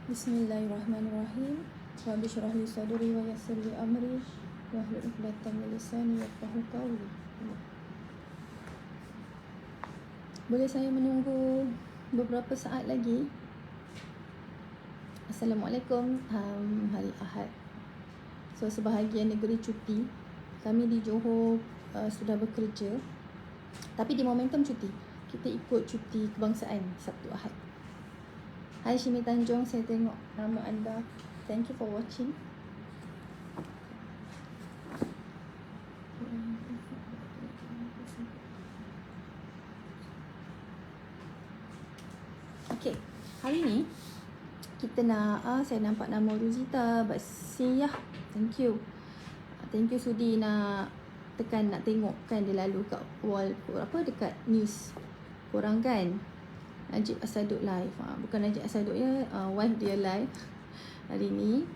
Bismillahirrahmanirrahim. Rabbi syrah li sadri wa yassir li amri wahlul 'uqdatam min lisani yafqahu qawli. Boleh saya menunggu beberapa saat lagi? Assalamualaikum. Hari Ahad. So sebahagian negeri cuti. Kami di Johor sudah bekerja. Tapi di momentum cuti, kita ikut cuti kebangsaan Sabtu Ahad. Hai Shimi Tanjung, saya tengok nama anda. Thank you for watching. Okay, hari ni kita nak, saya nampak nama Ruzita Basiyah. Thank you. Thank you sudi nak tekan, nak tengok kan dia lalu kat wall dekat news korang kan. Najib Asaduk live. Bukan Najib Asaduk ya, wife dia live hari ni.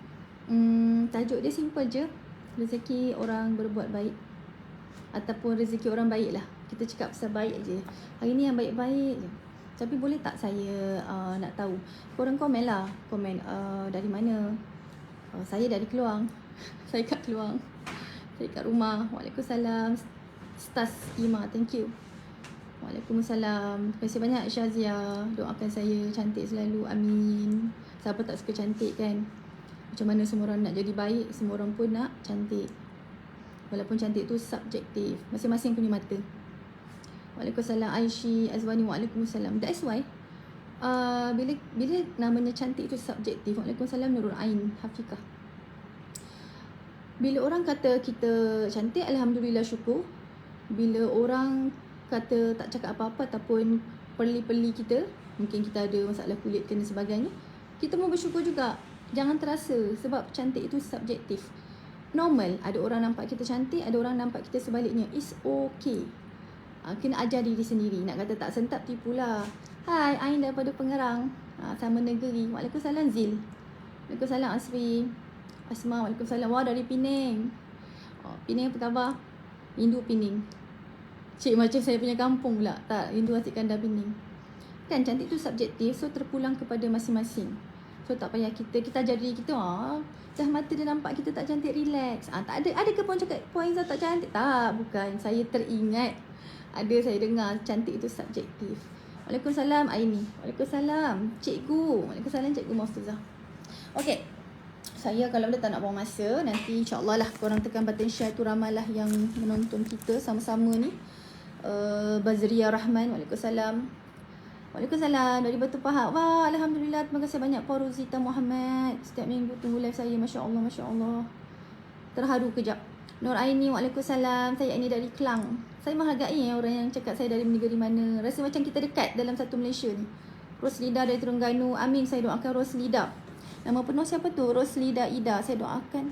Tajuk dia simple je. Rezeki orang berbuat baik, ataupun rezeki orang baik lah. Kita cakap pasal baik je. Hari ni yang baik-baik je. Tapi boleh tak saya nak tahu, korang komen lah. Komen dari mana. Saya dari Keluang. Saya kat Keluang. Saya kat rumah. Waalaikumsalam Stas Ima, thank you. Waalaikumsalam. Terima kasih banyak Syazia. Doakan saya cantik selalu. Amin. Siapa tak suka cantik kan? Macam mana semua orang nak jadi baik, semua orang pun nak cantik. Walaupun cantik tu subjektif. Masing-masing punya mata. Waalaikumsalam Aishi Azwani. Waalaikumsalam. That's why bila namanya cantik tu subjektif. Waalaikumsalam Nurul Ain Hafiqah. Bila orang kata kita cantik, alhamdulillah syukur. Bila orang kata tak cakap apa-apa ataupun perli-perli kita, mungkin kita ada masalah kulit dan sebagainya, kita pun bersyukur juga. Jangan terasa, sebab cantik itu subjektif. Normal, ada orang nampak kita cantik, ada orang nampak kita sebaliknya. It's okay. Kena ajar diri sendiri. Nak kata tak sentap, tipulah. Hai, Ain daripada Pengerang, sama negeri. Waalaikumsalam Zil. Waalaikumsalam Asri. Asma, waalaikumsalam. Wah, dari Penang. Penang apa khabar? Rindu Penang. Cik macam saya punya kampung pula. Tak, rindu asyik kandar Penang. Kan cantik tu subjektif, so terpulang kepada masing-masing. So tak payah kita ajar diri kita, dah mata dia nampak kita tak cantik, relax. Tak ada. Ada ke puan cakap Puan Izzah tak cantik? Tak, bukan. Saya teringat. Ada saya dengar cantik itu subjektif. Waalaikumsalam Aini. Waalaikumsalam Cikgu. Waalaikumsalam Cikgu Maftuzah. Okey. Saya kalau dah tak nak buang masa, nanti insyaAllah lah korang tekan button share tu, ramailah yang menonton kita sama-sama ni. Bazria Rahman. Waalaikumsalam. Waalaikumsalam dari Batu Pahat. Wah, alhamdulillah. Terima kasih banyak Puan Ruzita Muhammad. Setiap minggu tunggu live saya. Masya Allah, Masya Allah. Terharu kejap. Nur Aini. Waalaikumsalam. Saya Aini dari Kelang. Saya menghargai orang yang cakap saya dari negeri mana. Rasa macam kita dekat dalam satu Malaysia ni. Roslida dari Terengganu. Amin. Saya doakan Roslida. Nama penuh siapa tu? Roslida Ida. Saya doakan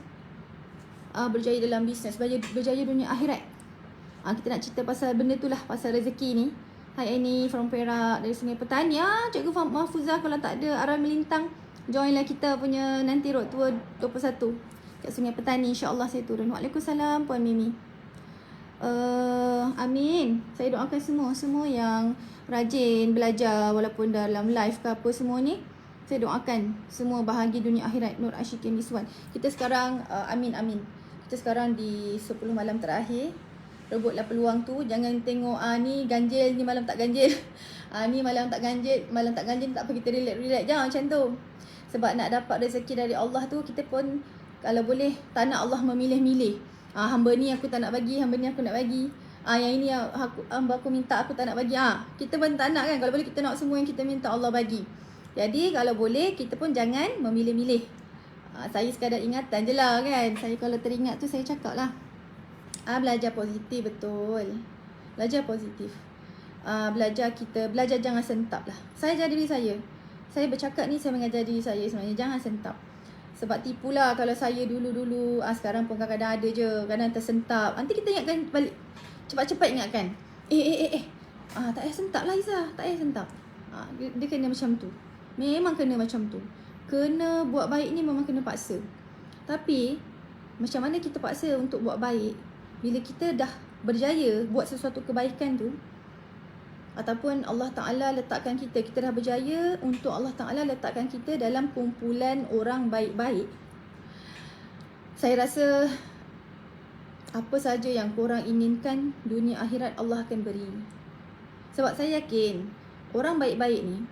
berjaya dalam bisnes, berjaya dunia akhirat. Kita nak cerita pasal benda tu lah, pasal rezeki ni. Hai Aini from Perak dari Sungai Petani. Cikgu Mahfuzah, kalau tak ada aral melintang, joinlah kita punya nanti road tour 21 kat Sungai Petani. InsyaAllah saya turun. Waalaikumsalam Puan Mimi. Amin. Saya doakan semua yang rajin belajar walaupun dalam live ke apa semua ni. Saya doakan semua bahagia dunia akhirat. Nur Ashikin Miswan. Kita sekarang amin. Kita sekarang di 10 malam terakhir. Rebutlah peluang tu. Jangan tengok ni ganjil, ni malam tak ganjil. Ni malam tak ganjil tak apa, kita relax. Jangan macam tu. Sebab nak dapat rezeki dari Allah tu, kita pun kalau boleh tak nak Allah memilih-milih. Hamba ni aku tak nak bagi, hamba ni aku nak bagi. Yang ini hamba aku minta, aku tak nak bagi. Kita pun tak nak kan. Kalau boleh kita nak semua yang kita minta Allah bagi. Jadi kalau boleh kita pun jangan memilih-milih. Saya sekadar ingatan je lah kan. Saya kalau teringat tu saya cakap lah. Belajar positif, betul. Belajar positif. Belajar jangan sentap lah. Saya ajar diri saya. Saya bercakap ni, saya mengajar diri saya sebenarnya. Jangan sentap. Sebab tipulah kalau saya dulu-dulu. Sekarang pun kadang-kadang ada je. Kadang tersentap. Nanti kita ingatkan balik. Cepat-cepat ingatkan. Tak payah sentap lah Izzah. Tak payah sentap. Dia kena macam tu. Memang kena macam tu. Kena buat baik ni memang kena paksa. Tapi macam mana kita paksa untuk buat baik? Bila kita dah berjaya buat sesuatu kebaikan tu, ataupun Allah Ta'ala letakkan kita dah berjaya untuk Allah Ta'ala letakkan kita dalam kumpulan orang baik-baik. Saya rasa apa saja yang korang inginkan, dunia akhirat Allah akan beri. Sebab saya yakin orang baik-baik ni,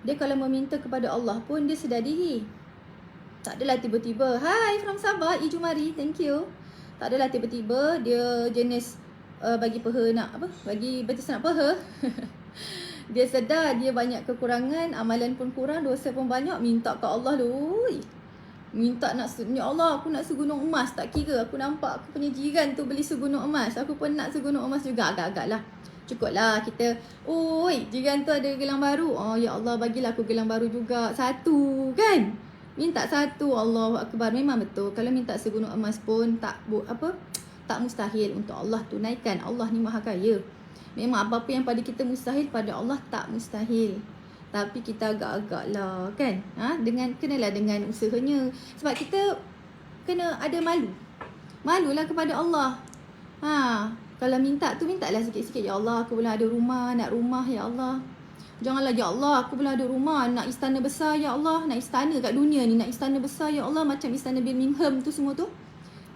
dia kalau meminta kepada Allah pun dia sedar diri. Tak adalah tiba-tiba, "Hi from Sabah, Ijumari, thank you." Tak adalah tiba-tiba dia jenis bagi peha nak apa? Bagi betis nak peha. Dia sedar dia banyak kekurangan, amalan pun kurang, dosa pun banyak, minta ke Allah dulu. Minta nak, "Ya Allah, aku nak segunung emas." Tak kira aku nampak aku punya jiran tu beli segunung emas, aku pun nak segunung emas juga. Agak-agak lah. Cukup lah kita, "Oi, jiran tu ada gelang baru. Oh ya Allah, bagilah aku gelang baru juga. Satu kan?" Minta satu, Allahu Akbar. Memang betul. Kalau minta segunung emas pun tak mustahil untuk Allah tunaikan. Allah ni maha kaya. Memang apa-apa yang pada kita mustahil, pada Allah tak mustahil. Tapi kita agak-agak lah kan, kenalah dengan usahanya. Sebab kita kena ada malu. Malulah kepada Allah. Kalau minta tu, mintalah sikit-sikit. "Ya Allah, aku boleh ada rumah, nak rumah ya Allah. Janganlah ya Allah, aku boleh ada rumah, nak istana besar ya Allah. Nak istana kat dunia ni, nak istana besar ya Allah. Macam istana Birmingham tu semua tu."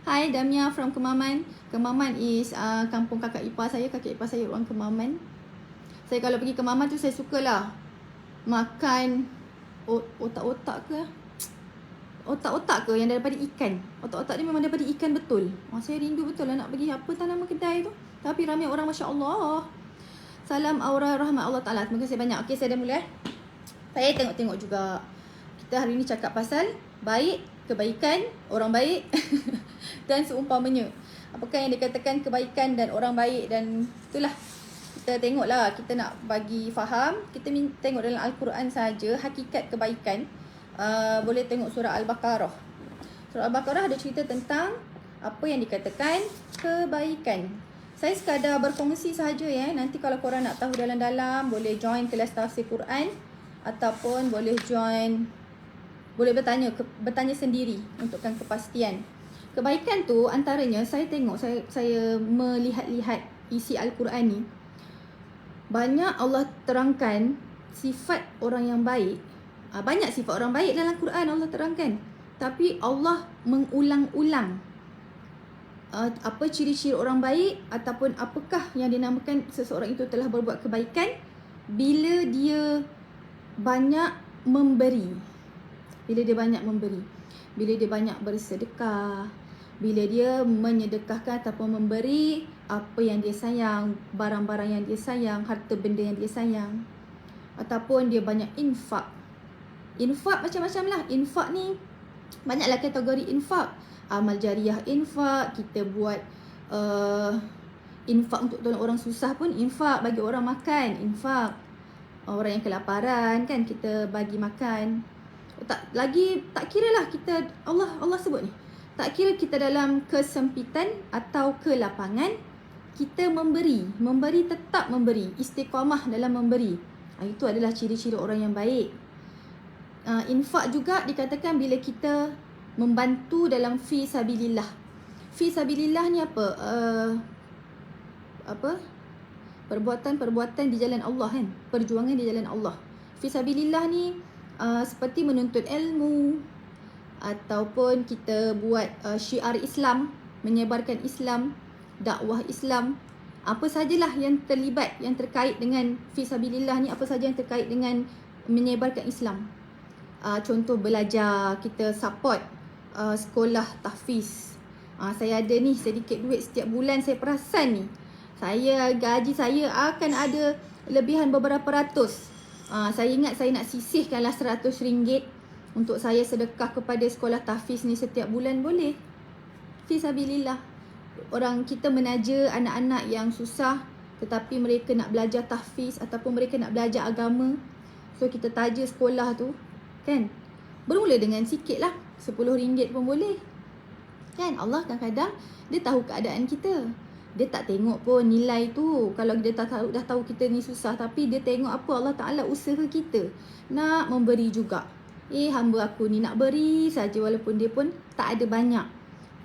Hi Damia from Kemaman. Kemaman is kampung kakak ipar saya. Kakak ipar saya orang Kemaman. Saya kalau pergi Kemaman tu, saya sukalah makan otak-otak ke? Otak-otak ke yang daripada ikan. Otak-otak ni memang daripada ikan betul. Saya rindu betul lah nak pergi apa nama kedai tu. Tapi ramai orang, Masya Allah. Salam aura rahmat Allah Ta'ala. Terima kasih banyak. Okey, saya dah mula. Saya tengok-tengok juga. Kita hari ni cakap pasal baik, kebaikan, orang baik dan seumpamanya. Apakah yang dikatakan kebaikan dan orang baik, dan itulah. Kita tengoklah, kita nak bagi faham. Kita tengok dalam Al-Quran saja hakikat kebaikan. Boleh tengok surah Al-Baqarah. Surah Al-Baqarah ada cerita tentang apa yang dikatakan kebaikan. Saya sekadar berkongsi sahaja ya. Nanti kalau korang nak tahu dalam-dalam, boleh join kelas tafsir Quran, ataupun boleh bertanya sendiri untukkan kepastian. Kebaikan tu antaranya saya tengok, saya melihat-lihat isi Al-Quran ni. Banyak Allah terangkan sifat orang yang baik. Banyak sifat orang baik dalam Quran Allah terangkan. Tapi Allah mengulang-ulang apa ciri-ciri orang baik, ataupun apakah yang dinamakan seseorang itu telah berbuat kebaikan bila dia banyak memberi. Bila dia banyak memberi. Bila dia banyak bersedekah. Bila dia menyedekahkan ataupun memberi apa yang dia sayang, barang-barang yang dia sayang, harta benda yang dia sayang. Ataupun dia banyak infak. Infak macam-macam lah. Infak ni banyaklah kategori infak. Amal jariah infak, kita buat infak untuk tolong orang susah pun infak, bagi orang makan infak. Orang yang kelaparan kan kita bagi makan. Tak kira lah kita, Allah sebut ni, tak kira kita dalam kesempitan atau kelapangan, kita memberi tetap memberi, istiqamah dalam memberi. Itu adalah ciri-ciri orang yang baik. Infak juga dikatakan bila kita membantu dalam fi sabilillah. Fi sabilillah ni apa? Perbuatan-perbuatan di jalan Allah kan, perjuangan di jalan Allah. Fi sabilillah ni seperti menuntut ilmu, ataupun kita buat syiar Islam, menyebarkan Islam, dakwah Islam. Apa sajalah yang terlibat, yang terkait dengan fisabilillah ni, apa saja yang terkait dengan menyebarkan Islam. Contoh belajar, kita support sekolah tahfiz. Saya ada ni sedikit duit setiap bulan, saya perasan ni gaji saya akan ada lebihan beberapa ratus. Saya ingat saya nak sisihkanlah RM100 untuk saya sedekah kepada sekolah tahfiz ni setiap bulan, boleh. Fisabilillah. Orang kita menaja anak-anak yang susah, tetapi mereka nak belajar tahfiz ataupun mereka nak belajar agama. So kita taja sekolah tu kan. Bermula dengan sikit lah, RM10 pun boleh. Kan Allah kadang-kadang dia tahu keadaan kita. Dia tak tengok pun nilai tu. Kalau dia dah tahu kita ni susah, tapi dia tengok apa Allah Ta'ala usaha kita nak memberi juga. Hamba aku ni nak beri saja walaupun dia pun tak ada banyak.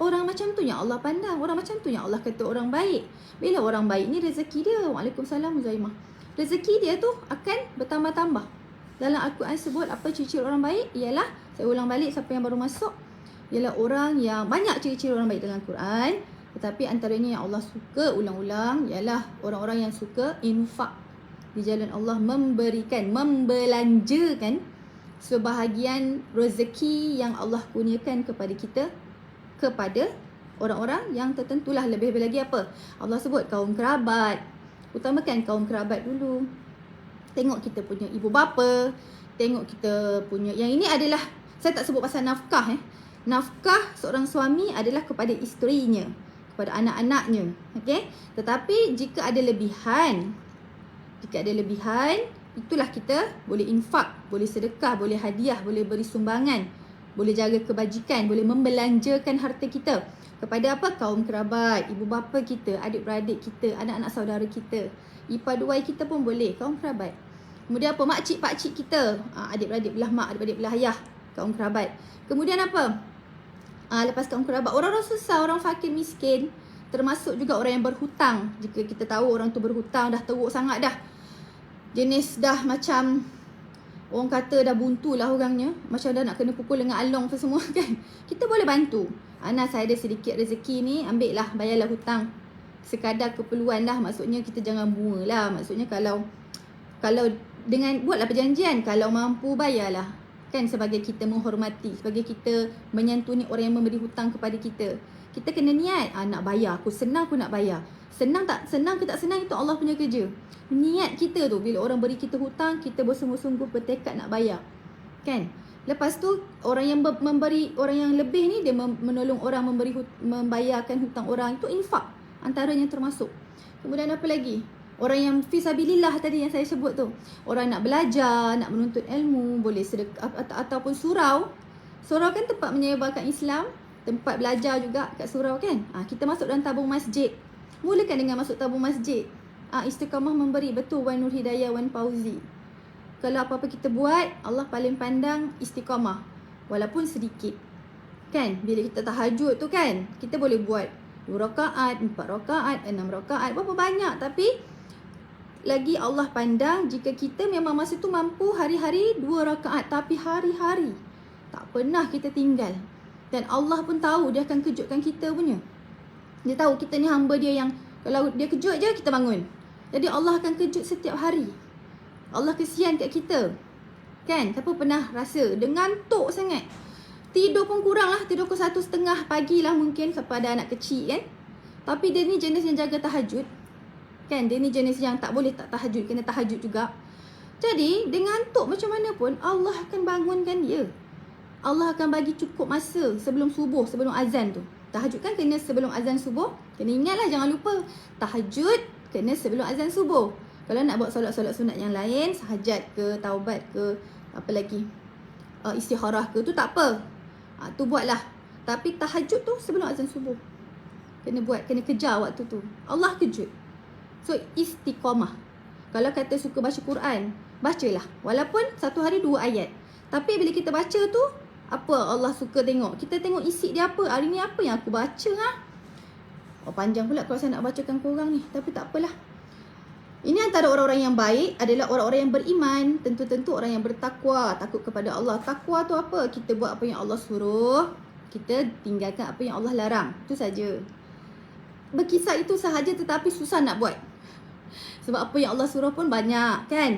Orang macam tu yang Allah pandang. Orang macam tu yang Allah kata orang baik. Bila orang baik ni rezeki dia. Waalaikumsalam Zaimah. rezeki dia tu akan bertambah-tambah. Dalam Al-Quran sebut apa ciri-ciri orang baik? Ialah, saya ulang balik siapa yang baru masuk, ialah orang yang banyak ciri-ciri orang baik dalam Al-Quran. Tetapi antaranya yang Allah suka ulang-ulang ialah orang-orang yang suka infak di jalan Allah, memberikan, membelanjakan sebahagian rezeki yang Allah kurniakan kepada kita, kepada orang-orang yang tertentulah. Lebih-lebih lagi apa? Allah sebut kaum kerabat. Utamakan kaum kerabat dulu. Tengok kita punya ibu bapa, tengok kita punya, yang ini adalah, saya tak sebut pasal nafkah Nafkah seorang suami adalah kepada isterinya, kepada anak-anaknya. Okey? Tetapi jika ada lebihan, itulah kita boleh infak, boleh sedekah, boleh hadiah, boleh beri sumbangan, boleh jaga kebajikan, boleh membelanjakan harta kita kepada apa? Kaum kerabat, ibu bapa kita, adik-beradik kita, anak-anak saudara kita, ipar duai kita pun boleh, kaum kerabat. Kemudian apa? Makcik, pakcik kita, adik-beradik belah mak, adik-beradik belah ayah, kaum kerabat. Kemudian apa? Lepas kaum kerabat, orang-orang susah, orang fakir miskin, termasuk juga orang yang berhutang. Jika kita tahu orang tu berhutang, dah teruk sangat dah, jenis dah macam orang kata dah buntu lah orangnya, macam dah nak kena pukul dengan along tu semua kan, kita boleh bantu. Ana, saya ada sedikit rezeki ni, ambil lah, bayarlah hutang, sekadar keperluan lah. Maksudnya kita jangan bunga lah. Maksudnya kalau dengan buatlah perjanjian, kalau mampu bayarlah kan, sebagai kita menghormati, sebagai kita menyantuni orang yang memberi hutang kepada kita. Kita kena niat, nak bayar, aku senang, aku nak bayar. Senang tak senang ke tak senang, itu Allah punya kerja. Niat kita tu, bila orang beri kita hutang, kita bersungguh-sungguh bertekad nak bayar kan. Lepas tu orang yang memberi, orang yang lebih ni, dia menolong orang membayarkan hutang orang, itu infak antaranya termasuk. Kemudian apa lagi? Orang yang fisabilillah tadi yang saya sebut tu, orang nak belajar, nak menuntut ilmu, boleh sedekah ataupun surau. Surau kan tempat menyebarkan Islam, tempat belajar juga kat surau kan. Kita masuk dalam tabung masjid, mulakan dengan masuk tabung masjid. Istiqamah memberi, betul Wan Nur Hidayah, Wan Fauzi. Kalau apa-apa kita buat, Allah paling pandang istiqamah, walaupun sedikit kan. Bila kita tahajud tu kan, kita boleh buat 2 rakaat, 4 rakaat, 6 rakaat, berapa banyak. Tapi lagi Allah pandang jika kita memang masa tu mampu hari-hari 2 rakaat, tapi hari-hari tak pernah kita tinggal. Dan Allah pun tahu, dia akan kejutkan kita punya. Dia tahu kita ni hamba dia yang kalau dia kejut je, kita bangun. Jadi Allah akan kejut setiap hari. Allah kesian kat kita kan. Siapa pernah rasa ngantuk sangat, tidur pun kurang lah, tidur pukul 1:30 pagi lah mungkin, siapa ada anak kecil kan. Tapi dia ni jenis yang jaga tahajud kan. Dia ni jenis yang tak boleh tak tahajud, kena tahajud juga. Jadi dia ngantuk macam mana pun, Allah akan bangunkan dia. Allah akan bagi cukup masa sebelum subuh, sebelum azan tu. Tahajud kan kena sebelum azan subuh. Kena ingatlah, jangan lupa, tahajud kena sebelum azan subuh. Kalau nak buat solat-solat sunat yang lain, sahajat ke, taubat ke, apa lagi, istikharah ke, tu tak apa, tu buatlah. Tapi tahajud tu sebelum azan subuh kena buat, kena kejar waktu tu. Allah kejut. So istiqamah. Kalau kata suka baca Quran, bacalah, walaupun satu hari 2 ayat. Tapi bila kita baca tu, apa Allah suka tengok, kita tengok isi dia apa, hari ni apa yang aku baca panjang pula kalau saya nak bacakan korang ni. Tapi tak apalah. Ini antara orang-orang yang baik adalah orang-orang yang beriman. Tentu-tentu orang yang bertakwa, takut kepada Allah. Takwa tu apa? Kita buat apa yang Allah suruh, kita tinggalkan apa yang Allah larang. Itu saja. Berkisar itu sahaja, tetapi susah nak buat. Sebab apa yang Allah suruh pun banyak kan,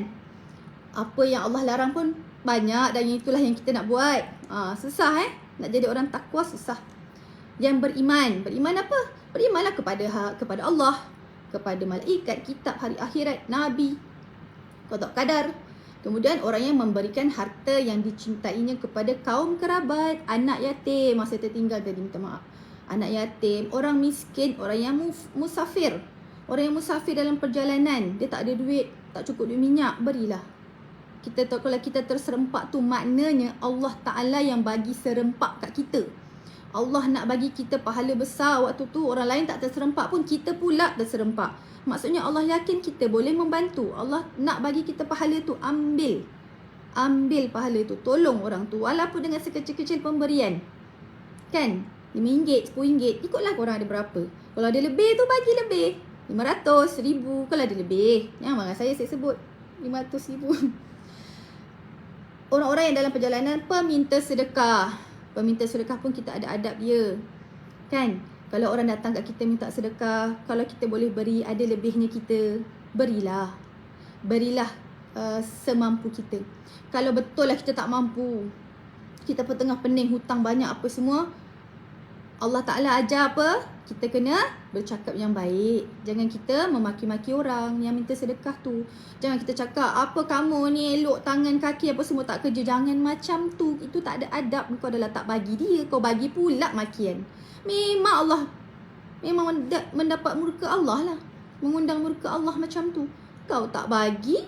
apa yang Allah larang pun banyak, dan itulah yang kita nak buat. Susah nak jadi orang takwa, susah. Yang beriman, beriman apa? Berimanlah kepada Allah, kepada malaikat, kitab, hari akhirat, nabi, qada qadar. Kemudian orang yang memberikan harta yang dicintainya kepada kaum kerabat, anak yatim, masa tertinggal tadi, minta maaf, anak yatim, orang miskin, orang yang musafir. Orang yang musafir dalam perjalanan, dia tak ada duit, tak cukup duit minyak, berilah. Kita tahu kalau kita terserempak tu, maknanya Allah Ta'ala yang bagi serempak kat kita. Allah nak bagi kita pahala besar waktu tu, orang lain tak terserempak pun, kita pula terserempak. Maksudnya Allah yakin kita boleh membantu. Allah nak bagi kita pahala tu, ambil pahala tu, tolong orang tu, walaupun dengan sekecil-kecil pemberian kan, RM5, RM10, ikutlah korang ada berapa. Kalau ada lebih tu, bagi lebih 500, 1000. Kalau ada lebih, jangan marah saya sebut 500, 1000. Orang-orang yang dalam perjalanan peminta sedekah. Peminta sedekah pun kita ada adab dia. Kan? Kalau orang datang kat kita minta sedekah, kalau kita boleh beri, ada lebihnya kita, berilah. Berilah semampu kita. Kalau betul lah kita tak mampu, kita pun tengah pening, hutang banyak apa semua, Allah Ta'ala ajar apa? Kita kena bercakap yang baik. Jangan kita memaki-maki orang yang minta sedekah tu. Jangan kita cakap, apa kamu ni elok tangan kaki apa semua tak kerja. Jangan macam tu. Itu tak ada adab. Kau adalah tak bagi dia, kau bagi pula makian. Memang Allah, memang mendapat murka Allah lah. Mengundang murka Allah macam tu. Kau tak bagi,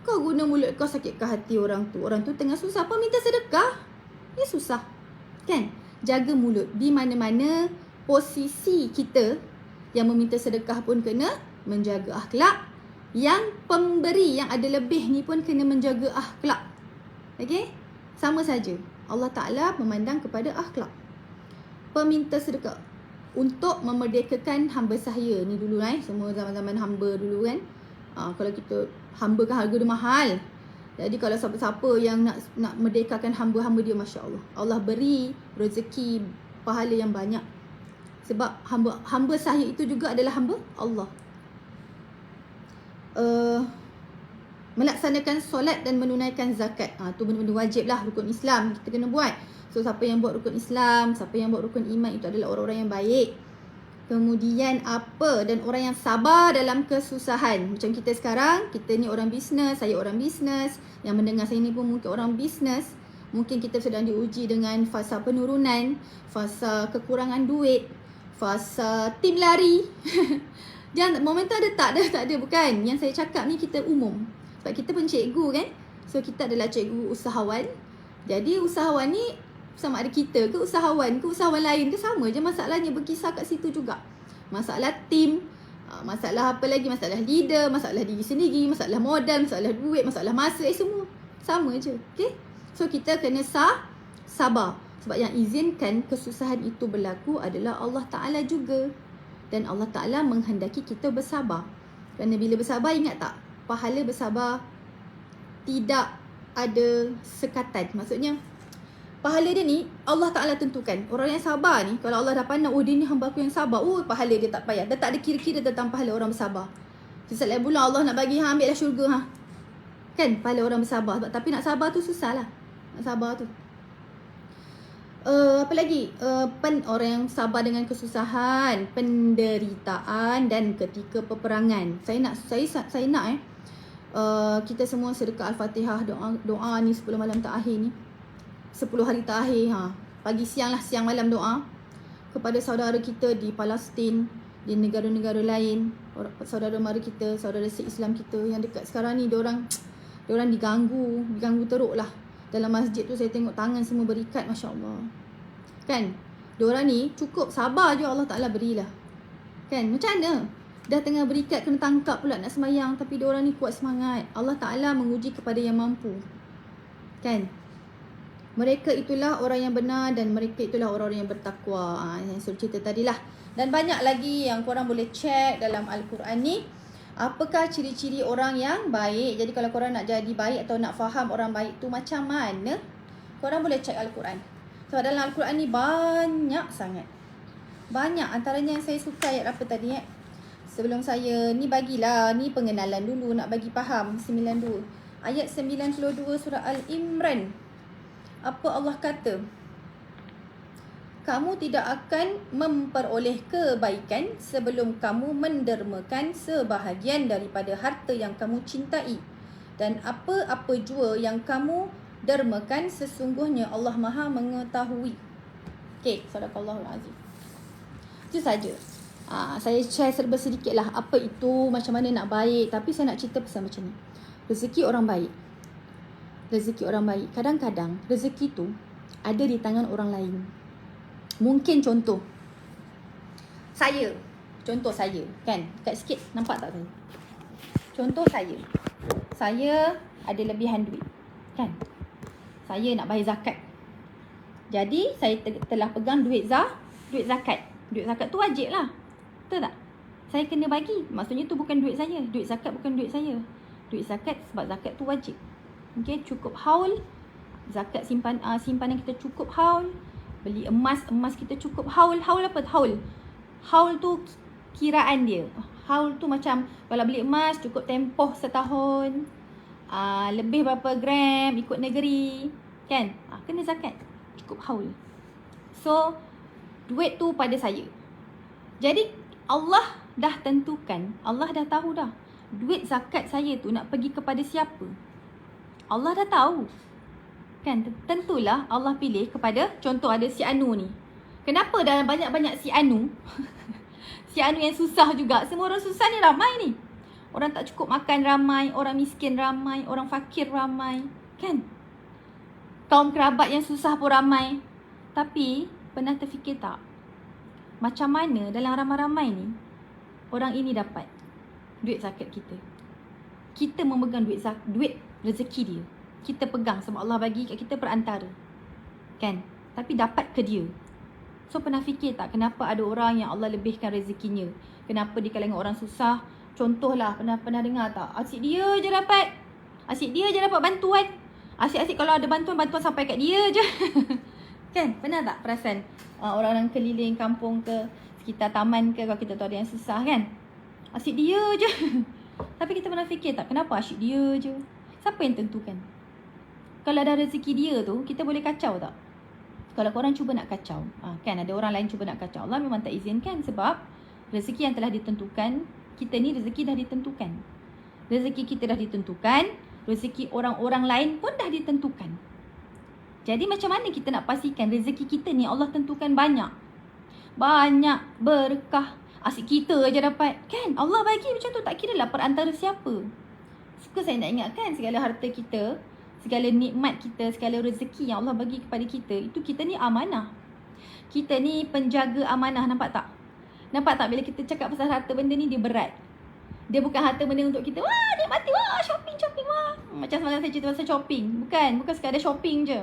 kau guna mulut kau sakitkan hati orang tu. Orang tu tengah susah, apa minta sedekah? Dia susah. Kan? Jaga mulut. Di mana-mana posisi kita, yang meminta sedekah pun kena menjaga akhlak. Yang pemberi, yang ada lebih ni pun kena menjaga akhlak. Okey? Sama saja. Allah Ta'ala memandang kepada akhlak. Peminta sedekah untuk memerdekakan hamba sahaya. Ni dulu semua zaman-zaman hamba dulu kan. Kalau kita hamba kan harga dia mahal. Jadi kalau siapa-siapa yang nak merdekakan hamba-hamba dia, Masya Allah, Allah beri rezeki pahala yang banyak. Sebab hamba sahaya itu juga adalah hamba Allah. Melaksanakan solat dan menunaikan zakat. Tu benda-benda wajib lah, rukun Islam kita kena buat. So siapa yang buat rukun Islam, siapa yang buat rukun iman, itu adalah orang-orang yang baik. Kemudian dan orang yang sabar dalam kesusahan. Macam kita sekarang, kita ni orang bisnes, saya orang bisnes. Yang mendengar saya ni pun mungkin orang bisnes. Mungkin kita sedang diuji dengan fasa penurunan, fasa kekurangan duit, fasa tim lari. Jangan, momentum ada tak? Tak ada, bukan. Yang saya cakap ni kita umum. Sebab kita pun cikgu kan. So kita adalah cikgu usahawan. Jadi usahawan ni sama ada kita ke usahawan lain ke, sama je masalahnya, berkisar kat situ juga. Masalah tim, masalah apa lagi, masalah leader, masalah diri sendiri, masalah modal, masalah duit, masalah masa, semua sama je. Okay? So kita kena sabar. Sebab yang izinkan kesusahan itu berlaku adalah Allah Ta'ala juga. Dan Allah Ta'ala menghendaki kita bersabar. Kerana bila bersabar, ingat tak? Pahala bersabar tidak ada sekatan. Maksudnya pahala dia ni Allah Ta'ala tentukan. Orang yang sabar ni, kalau Allah dah pandang, dia ni hamba aku yang sabar, pahala dia tak payah. Dia tak ada kira-kira tentang pahala orang bersabar. Setiap bulan Allah nak bagi, ambil lah syurga. Kan, pahala orang bersabar. Tapi nak sabar tu susah lah. Nak sabar tu. Apa lagi? Orang yang sabar dengan kesusahan, penderitaan dan ketika peperangan. Saya nak kita semua sedekah Al-Fatihah, doa ni 10 malam terakhir ni. 10 hari terakhir, pagi siang lah, siang malam doa kepada saudara kita di Palestin, di negara-negara lain, saudara mara kita, saudara se-Islam kita yang dekat sekarang ni, diorang diganggu teruk lah. Dalam masjid tu saya tengok tangan semua berikat, Masya Allah. Kan? Diorang ni cukup sabar je, Allah Ta'ala berilah. Kan? Macam mana? Dah tengah berikat, kena tangkap pula nak semayang, tapi diorang ni kuat semangat. Allah Ta'ala menguji kepada yang mampu. Kan? Mereka itulah orang yang benar dan mereka itulah orang-orang yang bertakwa. Yang saya cerita tadilah. Dan banyak lagi yang korang boleh check dalam Al-Quran ni. Apakah ciri-ciri orang yang baik? Jadi kalau korang nak jadi baik atau nak faham orang baik tu macam mana, korang boleh check Al-Quran. Sebab dalam Al-Quran ni banyak sangat. Banyak. Antaranya yang saya suka ayat apa tadi Sebelum saya ni bagilah, ni pengenalan dulu nak bagi faham. 92. Ayat 92 surah Al-Imran. Apa Allah kata? Kamu tidak akan memperoleh kebaikan sebelum kamu mendermakan sebahagian daripada harta yang kamu cintai. Dan apa-apa jua yang kamu dermakan, sesungguhnya Allah Maha mengetahui. Okay, sadaqallahul azim. Itu saja. Saya share serba sedikit lah apa itu, macam mana nak baik. Tapi saya nak cerita pesan macam ni. Rezeki orang baik. Rezeki orang baik. Kadang-kadang rezeki tu ada di tangan orang lain. Mungkin contoh saya kan, dekat sikit nampak tak saya? Contoh saya ada lebihan duit kan. Saya nak bayar zakat. Jadi saya telah pegang duit zakat. Duit zakat tu wajib lah. Betul tak? Saya kena bagi. Maksudnya tu bukan duit saya. Duit zakat bukan duit saya. Duit zakat sebab zakat tu wajib. Okay, cukup haul. Zakat simpanan kita cukup haul. Beli emas kita cukup haul. Haul apa? Haul tu kiraan dia. Haul tu macam kalau beli emas cukup tempoh setahun. Lebih berapa gram ikut negeri. Kan? Kena zakat. Cukup haul. So, duit tu pada saya. Jadi, Allah dah tentukan. Allah dah tahu dah. Duit zakat saya tu nak pergi kepada siapa. Allah dah tahu. Kan? Tentulah Allah pilih kepada, contoh ada si Anu ni. Kenapa dalam banyak-banyak si Anu? Si Anu yang susah juga. Semua orang susah ni ramai ni. Orang tak cukup makan ramai. Orang miskin ramai. Orang fakir ramai. Kan? Kaum kerabat yang susah pun ramai. Tapi, pernah terfikir tak? Macam mana dalam ramai-ramai ni, orang ini dapat duit zakat kita. Kita memegang duit rezeki dia. Kita pegang sebab Allah bagi kat kita perantara. Kan? Tapi dapat ke dia. So pernah fikir tak kenapa ada orang yang Allah lebihkan rezekinya? Kenapa di kalangan orang susah? Contohlah, pernah dengar tak? Asyik dia je dapat. Asyik dia je dapat bantuan. Asyik-asyik kalau ada bantuan sampai kat dia je. Kan? Pernah tak perasan orang-orang keliling kampung ke, sekitar taman ke, kalau kita tahu ada yang susah kan? Asyik dia je. Tapi kita pernah fikir tak kenapa asyik dia je? Siapa yang tentukan? Kalau ada rezeki dia tu, kita boleh kacau tak? Kalau korang cuba nak kacau, kan ada orang lain cuba nak kacau, Allah memang tak izinkan sebab rezeki yang telah ditentukan, kita ni rezeki dah ditentukan. Rezeki kita dah ditentukan, rezeki orang-orang lain pun dah ditentukan. Jadi macam mana kita nak pastikan rezeki kita ni Allah tentukan banyak? Banyak, berkah. Asyik kita je dapat. Kan? Allah bagi macam tu, tak kira lah perantara siapa. Suka saya nak ingatkan segala harta kita, segala nikmat kita, segala rezeki yang Allah bagi kepada kita, itu kita ni amanah. Kita ni penjaga amanah, nampak tak? Nampak tak bila kita cakap pasal harta benda ni, dia berat. Dia bukan harta benda untuk kita, wah nikmati, wah shopping, wah. Macam semalam saya cerita pasal shopping. Bukan sekadar shopping je.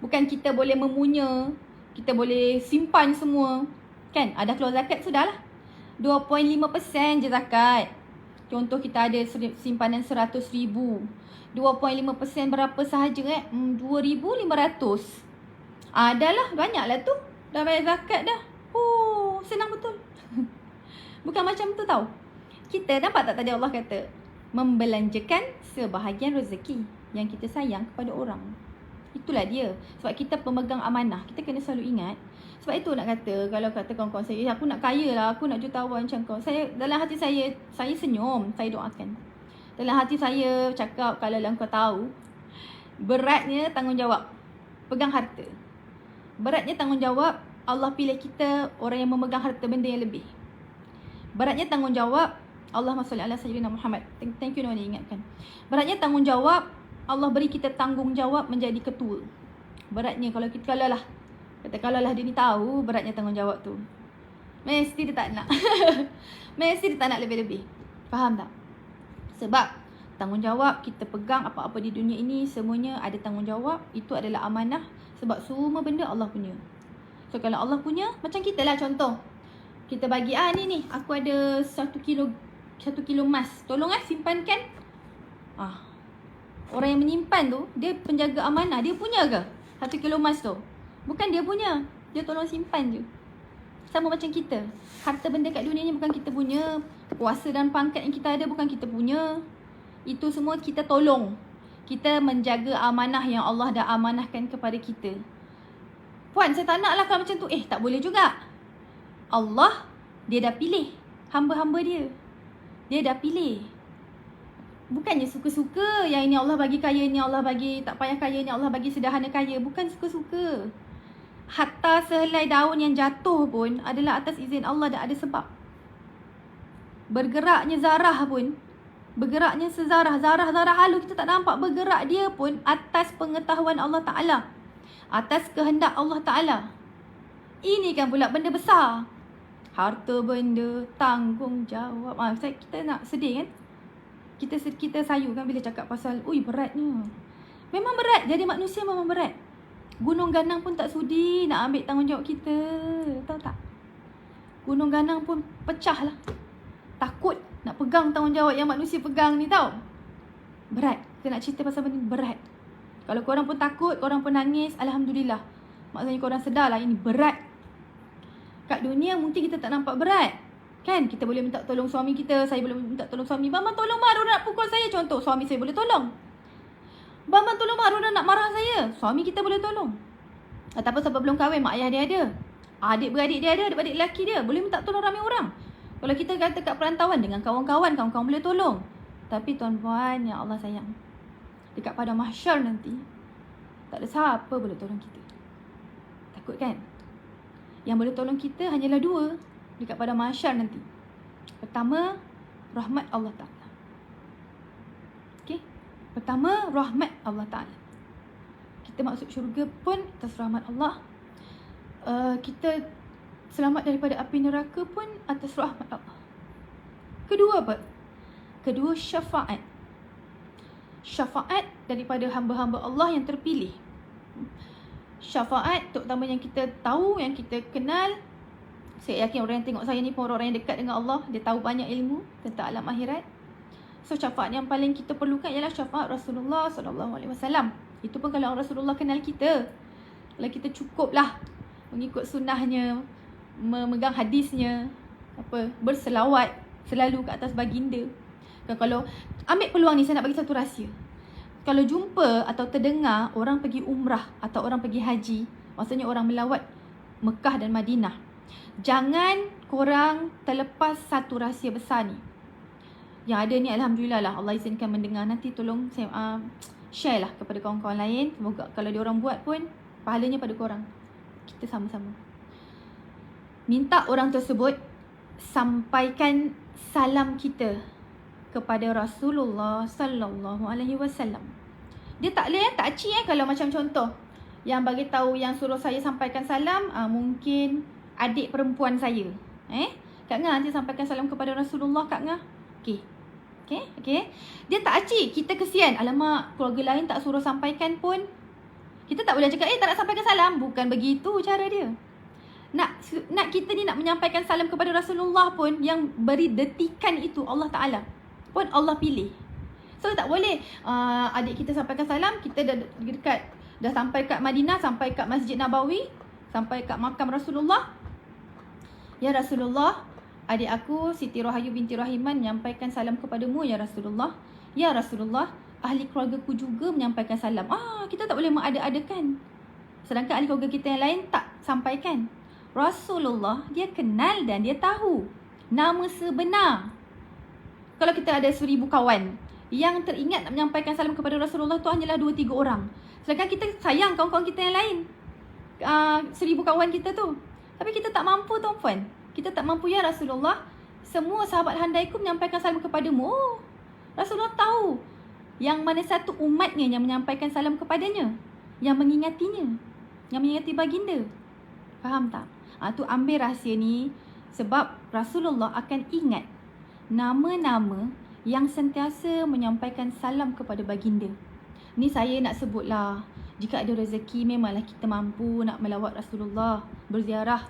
Bukan kita boleh memunya, kita boleh simpan semua. Kan? Ada keluar zakat, sudahlah. 2.5% je zakat. Contoh kita ada simpanan 100,000. 2.5% berapa sahaja 2,500. Adalah, banyaklah tu. Dah bayar zakat dah. Oh, senang betul. Bukan macam tu tau. Kita nampak tak tadi Allah kata, membelanjakan sebahagian rezeki yang kita sayang kepada orang. Itulah dia. Sebab kita pemegang amanah. Kita kena selalu ingat. Sebab itu nak kata, kalau kata kawan-kawan saya, aku nak kaya lah, aku nak jutawan macam kau. Dalam hati saya senyum, saya doakan. Dalam hati saya cakap, kalau kau tahu, beratnya tanggungjawab. Pegang harta. Beratnya tanggungjawab, Allah pilih kita orang yang memegang harta benda yang lebih. Beratnya tanggungjawab, Allahumma salli ala sayyidina Muhammad. Thank you Nona ingatkan. Beratnya tanggungjawab, Allah beri kita tanggungjawab menjadi ketua. Beratnya kalau lah dia ni tahu beratnya tanggungjawab tu, mesti dia tak nak. Mesti dia tak nak lebih-lebih. Faham tak? Sebab tanggungjawab kita pegang apa-apa di dunia ini, semuanya ada tanggungjawab. Itu adalah amanah. Sebab semua benda Allah punya. So kalau Allah punya, macam kita lah contoh. Kita bagi, ni aku ada 1 kilo emas. Tolong simpankan. Orang yang menyimpan tu, dia penjaga amanah. Dia punya ke 1 kilo emas tu? Bukan dia punya. Dia tolong simpan je. Sama macam kita. Harta benda kat dunia ni bukan kita punya. Kuasa dan pangkat yang kita ada bukan kita punya. Itu semua kita tolong. Kita menjaga amanah yang Allah dah amanahkan kepada kita. Puan, saya tak nak lah kalau macam tu. Tak boleh juga. Allah, dia dah pilih hamba-hamba dia. Dia dah pilih. Bukannya suka-suka. Yang ini Allah bagi kaya, ini Allah bagi tak payah kaya, ini Allah bagi sederhana kaya. Bukan suka-suka. Hatta sehelai daun yang jatuh pun adalah atas izin Allah, dah ada sebab. Bergeraknya zarah pun, bergeraknya sezarah, zarah-zarah halus kita tak nampak, bergerak dia pun atas pengetahuan Allah Ta'ala, atas kehendak Allah Ta'ala. Ini kan pula benda besar. Harta benda, tanggungjawab. Kita nak sedih kan? Kita sayu kan bila cakap pasal, beratnya. Memang berat, jadi manusia memang berat. Gunung Ganang pun tak sudi nak ambil tanggungjawab kita. Tahu tak? Gunung Ganang pun pecah lah. takut nak pegang tanggungjawab yang manusia pegang ni tau. Berat. Kita nak cerita pasal benda ni berat. Kalau korang pun takut, korang pun nangis, Alhamdulillah. Maksudnya korang sedar lah ini berat. Kat dunia mungkin kita tak nampak berat. Kan? Kita boleh minta tolong suami kita. Saya boleh minta tolong suami. Bang tolong mak, Rona nak pukul saya. Contoh, suami saya boleh tolong. Bang tolong mak, Rona nak marah saya. Suami kita boleh tolong. Ataupun sebab belum kahwin, mak ayah dia ada. Adik-beradik dia ada, adik-beradik lelaki dia. Boleh minta tolong ramai orang. Kalau kita kata kat perantauan dengan kawan-kawan, kawan-kawan boleh tolong. Tapi tuan-puan yang Allah sayang, dekat pada mahsyar nanti, tak ada siapa boleh tolong kita. Takut kan? Yang boleh tolong kita hanyalah dua dekat pada mahsyar nanti. Pertama, rahmat Allah Ta'ala. Okay? Pertama, rahmat Allah Ta'ala. Kita masuk syurga pun atas rahmat Allah. Kita selamat daripada api neraka pun atas rahmat Allah. Kedua apa? Kedua, syafaat. Syafaat daripada hamba-hamba Allah yang terpilih. Syafaat terutama yang kita tahu, yang kita kenal. Saya yakin orang yang tengok saya ni pun orang yang dekat dengan Allah. Dia tahu banyak ilmu tentang alam akhirat. So syafaat yang paling kita perlukan ialah syafaat Rasulullah SAW. Itu pun kalau Rasulullah kenal kita. Kalau kita cukuplah mengikut sunnahnya, memegang hadisnya, berselawat selalu ke atas baginda. Dan kalau ambil peluang ni, saya nak bagi satu rahsia. Kalau jumpa atau terdengar orang pergi umrah atau orang pergi haji, maksudnya orang melawat Mekah dan Madinah, jangan korang terlepas satu rahsia besar ni. Yang ada ni Alhamdulillah lah, Allah izinkan mendengar. Nanti tolong saya share lah kepada kawan-kawan lain. Semoga kalau diorang buat pun pahalanya pada korang. Kita sama-sama minta orang tersebut sampaikan salam kita kepada Rasulullah sallallahu alaihi wasallam. Dia tak boleh tak cik kalau macam contoh yang bagi tahu yang suruh saya sampaikan salam mungkin adik perempuan saya. Kak Ngah nanti sampaikan salam kepada Rasulullah, Kak Ngah. Okey. Dia tak acik, kita kesian. Alamak, keluarga lain tak suruh sampaikan pun. Kita tak boleh cakap, tak nak sampaikan salam. Bukan begitu cara dia. Nak kita ni nak menyampaikan salam kepada Rasulullah pun, yang beri detikan itu Allah Ta'ala pun Allah pilih. So tak boleh adik kita sampaikan salam, kita dah sampai kat Madinah, sampai kat Masjid Nabawi, sampai kat makam Rasulullah. Ya Rasulullah, adik aku Siti Rahayu binti Rahiman menyampaikan salam kepadamu ya Rasulullah. Ya Rasulullah, ahli keluargaku juga menyampaikan salam. Kita tak boleh mengada-adakan. Sedangkan ahli keluarga kita yang lain tak sampaikan. Rasulullah dia kenal dan dia tahu nama sebenar. Kalau kita ada 1000 kawan, yang teringat nak menyampaikan salam kepada Rasulullah tu hanyalah 2-3 orang. Sedangkan kita sayang kawan-kawan kita yang lain, 1000 kawan kita tu. Tapi kita tak mampu tuan-puan. Kita tak mampu ya Rasulullah, semua sahabat handaiku menyampaikan salam kepadamu. Rasulullah tahu yang mana satu umatnya yang menyampaikan salam kepadanya, yang mengingatinya, yang mengingati baginda. Faham tak? Tu ambil rahsia ni, sebab Rasulullah akan ingat nama-nama yang sentiasa menyampaikan salam kepada baginda. Ni saya nak sebutlah, jika ada rezeki memanglah kita mampu nak melawat Rasulullah, berziarah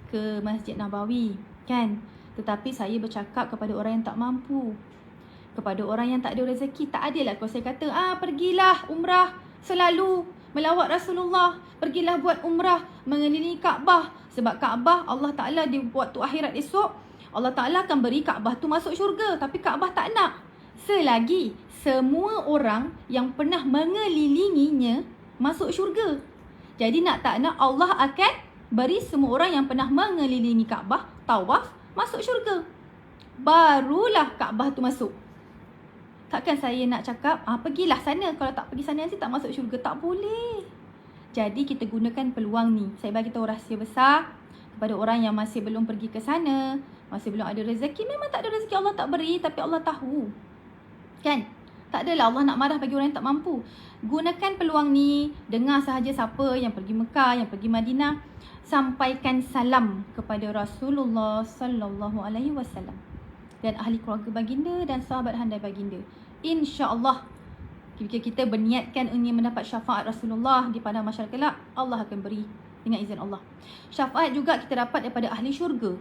ke Masjid Nabawi, kan? Tetapi saya bercakap kepada orang yang tak mampu, kepada orang yang tak ada rezeki. Tak adil lah kalau saya kata, pergilah umrah selalu melawat Rasulullah, pergilah buat umrah mengelilingi Kaabah. Sebab Kaabah Allah Ta'ala di waktu akhirat esok, Allah Ta'ala akan beri Kaabah tu masuk syurga. Tapi Kaabah tak nak, selagi semua orang yang pernah mengelilinginya masuk syurga. Jadi nak tak nak Allah akan beri semua orang yang pernah mengelilingi Kaabah tawaf masuk syurga. Barulah Kaabah tu masuk. Takkan saya nak cakap, pergilah sana. Kalau tak pergi sana nanti tak masuk syurga. Tak boleh. Jadi kita gunakan peluang ni. Saya bagi tahu rahsia besar kepada orang yang masih belum pergi ke sana, masih belum ada rezeki. Memang tak ada rezeki, Allah tak beri, tapi Allah tahu. Kan? Tak adalah Allah nak marah bagi orang yang tak mampu. Gunakan peluang ni. Dengar sahaja siapa yang pergi Mekah, yang pergi Madinah, sampaikan salam kepada Rasulullah sallallahu alaihi wasallam dan ahli keluarga baginda dan sahabat handai baginda. InsyaAllah, jika kita berniatkan ingin mendapat syafaat Rasulullah di padang mahsyar kelak, Allah akan beri dengan izin Allah. Syafaat juga kita dapat daripada ahli syurga.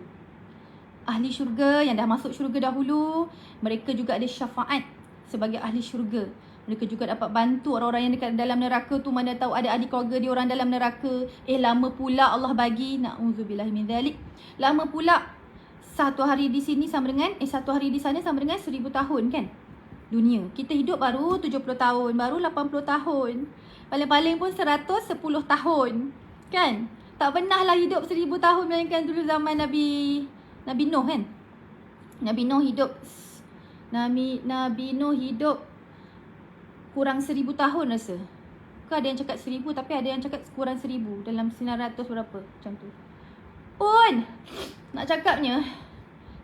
ahli syurga yang dah masuk syurga dahulu, mereka juga ada syafaat sebagai ahli syurga. Mereka juga dapat bantu orang-orang yang dekat dalam neraka tu, mana tahu ada ahli keluarga dia orang dalam neraka. Lama pula Allah bagi, na'udzubillah min dzalik. Lama pula, satu hari di sini sama dengan satu hari di sana sama dengan 1000 tahun kan. Dunia. Kita hidup baru 70 tahun, baru 80 tahun. Paling-paling pun 110 tahun. Kan? Tak pernah lah hidup 1000 tahun, melainkan dulu zaman Nabi Nuh kan. Nabi Nuh hidup kurang 1000 tahun rasa. Ke ada yang cakap 1000, tapi ada yang cakap kurang 1000, dalam 900 berapa macam tu. Pun nak cakapnya,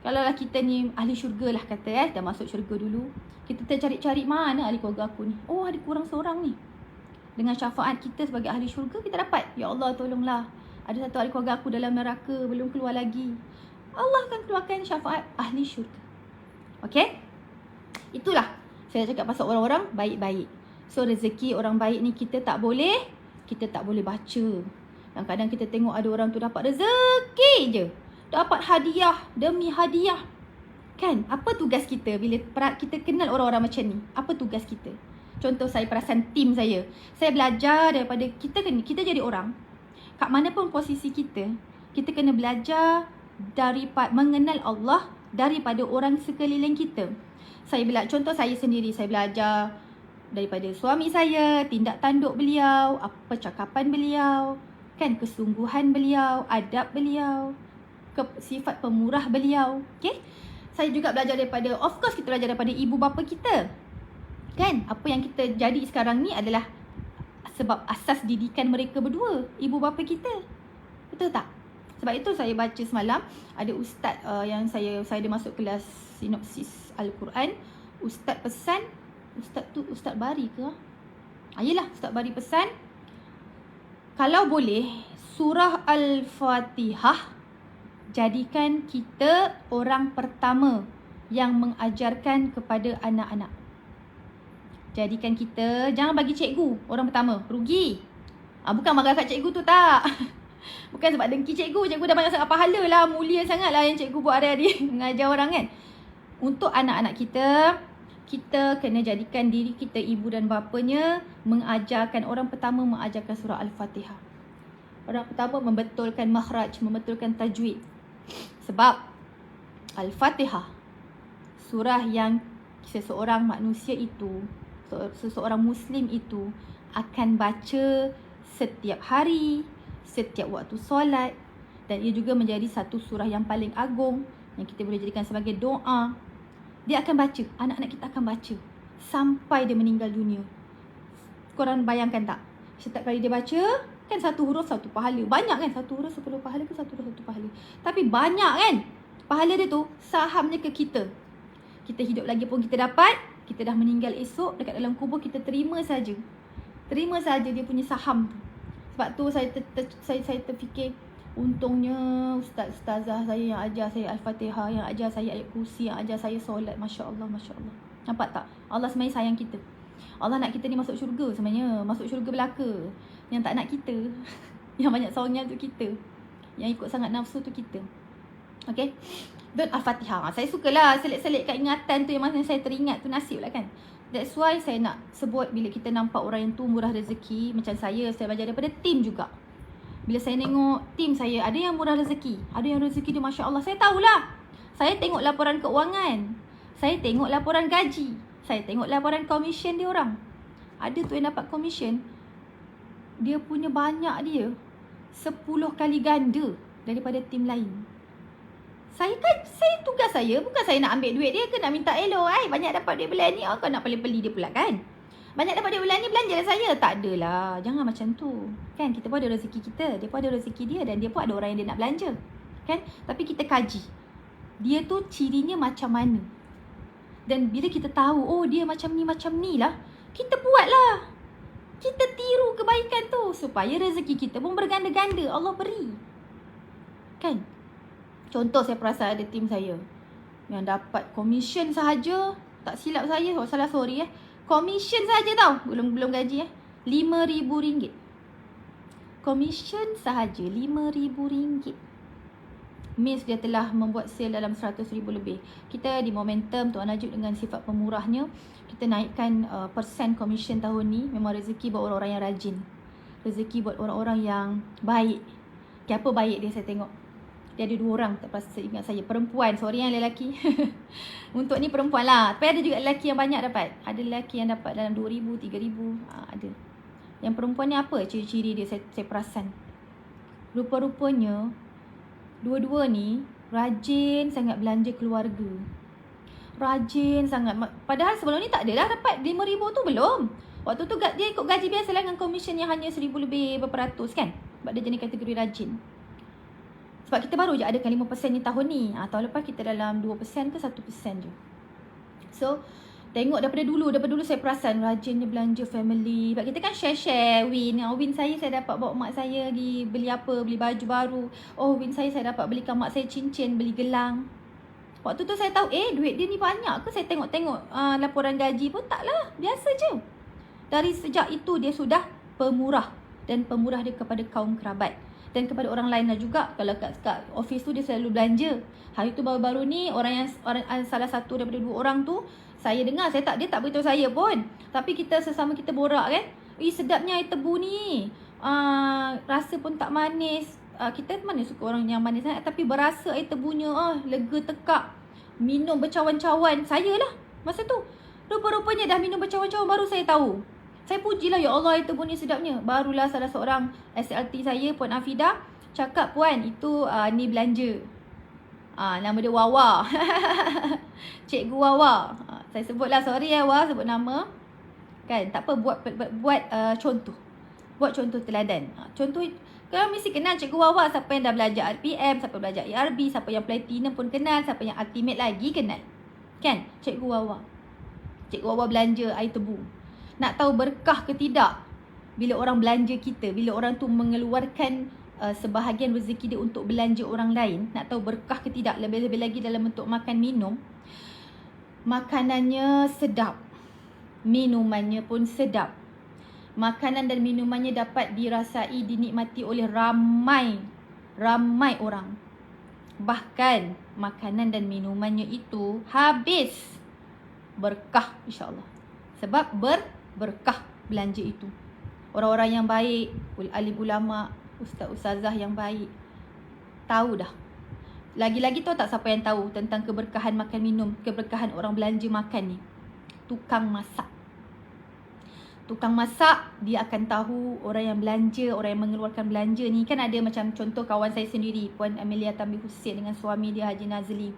kalau lah kita ni ahli syurga lah kata dah masuk syurga dulu, kita tercari-cari mana ahli keluarga aku ni. Oh, ada kurang seorang ni. Dengan syafaat kita sebagai ahli syurga, kita dapat, ya Allah tolonglah, ada satu ahli keluarga aku dalam neraka, belum keluar lagi. Allah akan keluarkan syafaat ahli syurga. Okay? Itulah saya cakap pasal orang-orang baik-baik. So rezeki orang baik ni kita tak boleh baca. Kadang-kadang kita tengok ada orang tu dapat rezeki je, dapat hadiah demi hadiah. Kan? Apa tugas kita bila kita kenal orang-orang macam ni? Apa tugas kita? Contoh saya perasan tim saya. Saya belajar daripada kita jadi orang. Kat mana pun posisi kita kena belajar daripada mengenal Allah daripada orang sekeliling kita. Contoh saya sendiri, saya belajar daripada suami saya, tindak tanduk beliau, apa cakapan beliau, kan, kesungguhan beliau, adab beliau, sifat pemurah beliau. Okay? Saya juga belajar daripada, of course kita belajar daripada ibu bapa kita. Kan? Apa yang kita jadi sekarang ni adalah sebab asas didikan mereka berdua, ibu bapa kita. Betul tak? Sebab itu saya baca semalam, ada ustaz yang saya ada masuk kelas sinopsis Al-Quran. Ustaz pesan, Ustaz Bari ke? Yelah, Ustaz Bari pesan, kalau boleh surah Al-Fatihah jadikan kita orang pertama yang mengajarkan kepada anak-anak. Jadikan kita, jangan bagi cikgu orang pertama, rugi. Bukan marah kat cikgu tu, tak. Bukan sebab dengki cikgu dah banyak sangat pahala lah, mulia sangat lah yang cikgu buat hari-hari mengajar orang kan. Untuk anak-anak kita kena jadikan diri kita, ibu dan bapanya, orang pertama mengajarkan surah Al-Fatihah. Orang pertama membetulkan makhraj, membetulkan tajwid. Sebab Al-Fatihah, surah yang seseorang manusia itu, seseorang Muslim itu akan baca setiap hari, setiap waktu solat. Dan ia juga menjadi satu surah yang paling agung yang kita boleh jadikan sebagai doa. Dia akan baca, anak-anak kita akan baca sampai dia meninggal dunia. Korang bayangkan tak? Setiap kali dia baca, kan satu huruf satu pahala. Banyak kan? Satu huruf 10 pahala ke satu huruf 1 pahala? Tapi banyak kan? Pahala dia tu sahamnya ke kita. Kita hidup lagi pun kita dapat. Kita dah meninggal esok, dekat dalam kubur kita terima saja. Terima saja dia punya saham tu. Sebab tu saya terfikir, untungnya ustazah saya yang ajar saya Al-Fatihah, yang ajar saya ayat kursi, yang ajar saya solat. Masya Allah, Masya Allah. Nampak tak? Allah sebenarnya sayang kita. Allah nak kita ni masuk syurga sebenarnya. Masuk syurga belaka. Yang tak nak kita, yang banyak songnya tu kita, yang ikut sangat nafsu tu kita. Okay? Dan Al-Fatihah, saya sukalah selit-selit kat ingatan tu, yang masa saya teringat tu, nasib lah kan. That's why saya nak sebut, bila kita nampak orang yang tu murah rezeki, macam saya belajar daripada tim juga. Bila saya tengok tim saya, ada yang murah rezeki, ada yang rezeki dia Masya Allah, saya tahulah. Saya tengok laporan keuangan, saya tengok laporan gaji, saya tengok laporan komisen dia orang. Ada tu yang dapat komisen, dia punya banyak dia 10 kali ganda daripada tim lain. Saya tugas saya bukan saya nak ambil duit dia ke nak minta elok. Banyak dapat duit bulan ni, kau nak peli-peli dia pula kan. Banyak dapat duit bulan ni, belanja saya. Tak adalah, jangan macam tu. Kan, kita pun ada rezeki kita, dia pun ada rezeki dia, dan dia pun ada orang yang dia nak belanja. Kan, tapi kita kaji dia tu cirinya macam mana. Dan bila kita tahu, oh dia macam ni lah, kita buatlah. Kita tiru kebaikan tu supaya rezeki kita pun berganda-ganda Allah beri. Kan? Contoh, saya perasan ada tim saya yang dapat komisen sahaja, tak silap saya, sorry komisen sahaja tau, belum gaji RM5,000. Komisen sahaja RM5,000. means dia telah membuat sale dalam 100,000 lebih. Kita di Momentum, Tuan Najib dengan sifat pemurahnya, kita naikkan persen commission tahun ni. Memang rezeki buat orang-orang yang rajin, rezeki buat orang-orang yang baik. Apa baik dia, saya tengok dia ada 2 orang, tak pasti ingat saya, perempuan, sorry yang lelaki. Untuk ni perempuan lah, tapi ada juga lelaki yang banyak dapat. Ada lelaki yang dapat dalam 2,000, 3,000, ada. Yang perempuan ni apa ciri-ciri dia, saya perasan. Rupa-rupanya dua-dua ni rajin sangat belanja keluarga. Rajin sangat. Padahal sebelum ni tak adalah dapat 5,000 tu, belum. Waktu tu dia ikut gaji biasa lah, dengan commission yang hanya 1,000 lebih berapa ratus kan. Sebab dia jenis kategori rajin. Sebab kita baru je adakan 5% ni tahun ni. Tahun lepas kita dalam 2% ke 1% je. So, tengok daripada dulu saya perasan rajinnya belanja family. Sebab kita kan share win. Win saya dapat bawa mak saya pergi beli apa, beli baju baru. Oh, win saya dapat belikan mak saya cincin, beli gelang. Waktu tu saya tahu, duit dia ni banyak ke? Saya tengok-tengok laporan gaji pun taklah, biasa je. Dari sejak itu dia sudah pemurah. Dan pemurah dia kepada kaum kerabat. Dan kepada orang lain lah juga. Kalau kat office tu dia selalu belanja. Hari tu baru-baru ni salah satu daripada 2 orang tu, saya dengar, dia tak beritahu saya pun. Tapi kita sesama kita borak kan. Sedapnya air tebu ni. Rasa pun tak manis. Kita mana suka orang yang manis sangat. Tapi berasa air tebunya, lega tekak. Minum bercawan-cawan. Saya lah masa tu. Rupa-rupanya dah minum bercawan-cawan, baru saya tahu. Saya pujilah, ya Allah, air tebu ni sedapnya. Barulah salah seorang SLT saya, Puan Afida, cakap, Puan, itu ni belanja. Nama dia Wawa. Cikgu Wawa. Saya sebutlah, sorry ya Wawa, sebut nama. Kan, tak apa, buat contoh. Buat contoh teladan. Contoh, kau mesti kenal Cikgu Wawa. Siapa yang dah belajar RPM, siapa yang belajar ERB, siapa yang Platinum pun kenal, siapa yang Ultimate lagi kenal. Kan, Cikgu Wawa. Cikgu Wawa belanja air tebu. Nak tahu berkah ke tidak bila orang belanja kita, bila orang tu mengeluarkan sebahagian rezeki dia untuk belanja orang lain. Nak tahu berkah ke tidak, lebih-lebih lagi dalam bentuk makan minum. Makanannya sedap, minumannya pun sedap. Makanan dan minumannya dapat dirasai, dinikmati oleh ramai orang. Bahkan makanan dan minumannya itu habis. Berkah, insya-Allah. Sebab berkah belanja itu. Orang-orang yang baik, alim ulama, ustaz-ustazah yang baik, tahu dah. Lagi-lagi tahu tak siapa yang tahu tentang keberkahan makan minum, keberkahan orang belanja makan ni? Tukang masak. Tukang masak, dia akan tahu orang yang belanja, orang yang mengeluarkan belanja ni. Kan ada macam contoh kawan saya sendiri, Puan Amelia Tambi Hussein dengan suami dia Haji Nazli.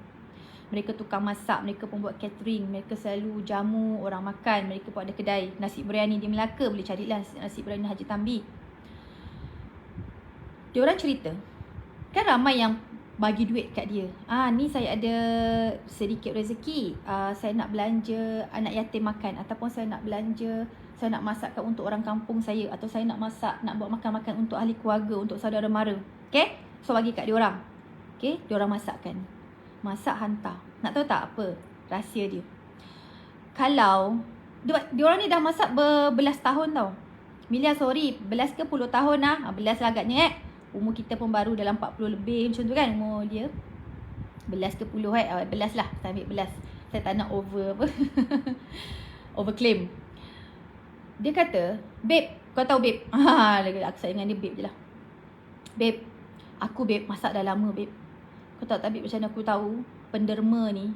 Mereka tukang masak, mereka pun buat catering, mereka selalu jamu orang makan, mereka pun ada kedai. Nasi biryani di Melaka, boleh carilah nasi biryani Haji Tambi. Diorang cerita, kan ramai yang bagi duit kat dia. Ni saya ada sedikit rezeki, saya nak belanja anak yatim makan, ataupun saya nak belanja, saya nak masakkan untuk orang kampung saya, atau saya nak masak, nak buat makan-makan untuk ahli keluarga, untuk saudara mara. Okay, so bagi kat diorang. Okay, diorang masakkan. Masak hantar. Nak tahu tak apa rahsia dia? Kalau diorang ni dah masak berbelas tahun tau. Milia, sorry, belas ke puluh tahun lah. Belas lah agaknya Umur kita pun baru dalam 40 lebih macam tu kan umur dia. Belas ke puluh belas lah. Saya ambil belas. Saya tak nak over apa. Overclaim. Dia kata, babe, kau tahu babe? Aku sayang dengan dia babe je lah. Babe, aku babe masak dah lama babe. Kau tahu tak babe, macam mana aku tahu penderma ni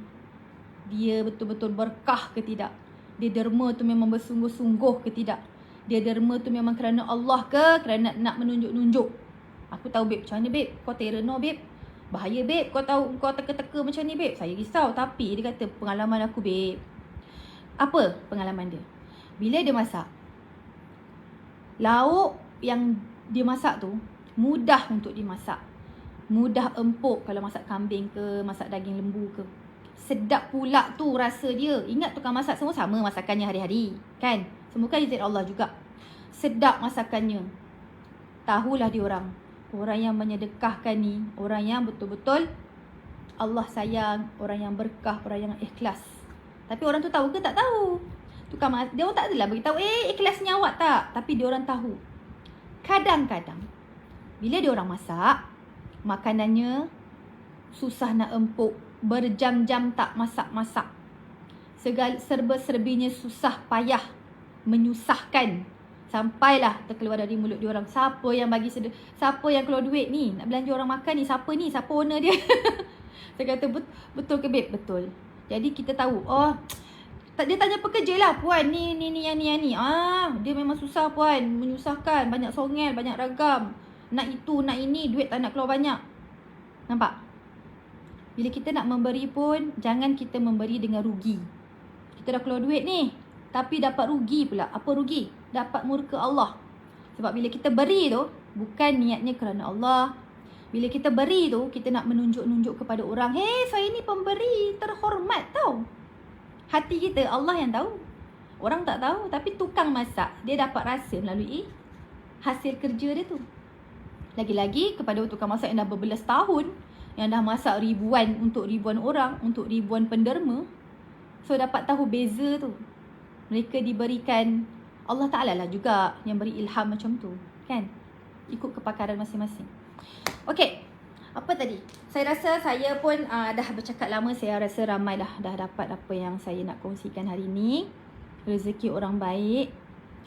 dia betul-betul berkah ke tidak? Dia derma tu memang bersungguh-sungguh ke tidak? Dia derma tu memang kerana Allah ke kerana nak menunjuk-nunjuk? Aku tahu babe, macam mana babe? Kau tereno babe. Bahaya babe, kau tahu kau teka-teka macam ni babe. Saya risau. Tapi dia kata pengalaman aku babe. Apa pengalaman dia? Bila dia masak, lauk yang dia masak tu mudah untuk dimasak. Mudah empuk kalau masak kambing ke, masak daging lembu ke. Sedap pula tu rasa dia. Ingat tukang masak semua sama masakannya hari-hari, kan? Semua kan izin Allah juga. Sedap masakannya. Tahulah diorang, orang yang menyedekahkan ni, orang yang betul-betul Allah sayang, orang yang berkah, orang yang ikhlas. Tapi orang tu tahu ke tak tahu? Tukang masak, dia orang tak adalah beritahu, ikhlasnya awak tak. Tapi diorang tahu. Kadang-kadang bila diorang masak, makanannya susah nak empuk, berjam-jam tak masak-masak. Serba-serbinya susah payah, menyusahkan. Sampailah terkeluar dari mulut diorang, siapa yang siapa yang keluar duit ni? Nak belanja orang makan ni, siapa ni? Siapa owner dia? Saya kata, betul ke babe? Betul. Jadi kita tahu, dia tanya pekerja lah, puan ni, yang ni. Dia memang susah puan, menyusahkan, banyak songel, banyak ragam. Nak itu, nak ini, duit tak nak keluar banyak. Nampak? Bila kita nak memberi pun, jangan kita memberi dengan rugi. Kita dah keluar duit ni, tapi dapat rugi pula. Apa rugi? Dapat murka Allah. Sebab bila kita beri tu, bukan niatnya kerana Allah. Bila kita beri tu, kita nak menunjuk-nunjuk kepada orang, hey, saya ni pemberi terhormat tau. Hati kita, Allah yang tahu. Orang tak tahu, tapi tukang masak, dia dapat rasa melalui hasil kerja dia tu. Lagi-lagi kepada tukang masak yang dah berbelas tahun, yang dah masak ribuan untuk ribuan orang, untuk ribuan penderma. So dapat tahu beza tu. Mereka diberikan, Allah Ta'ala lah juga yang beri ilham macam tu, kan? Ikut kepakaran masing-masing. Okay, apa tadi? Saya rasa saya pun dah bercakap lama. Saya rasa ramai dah dapat apa yang saya nak kongsikan hari ni. Rezeki orang baik,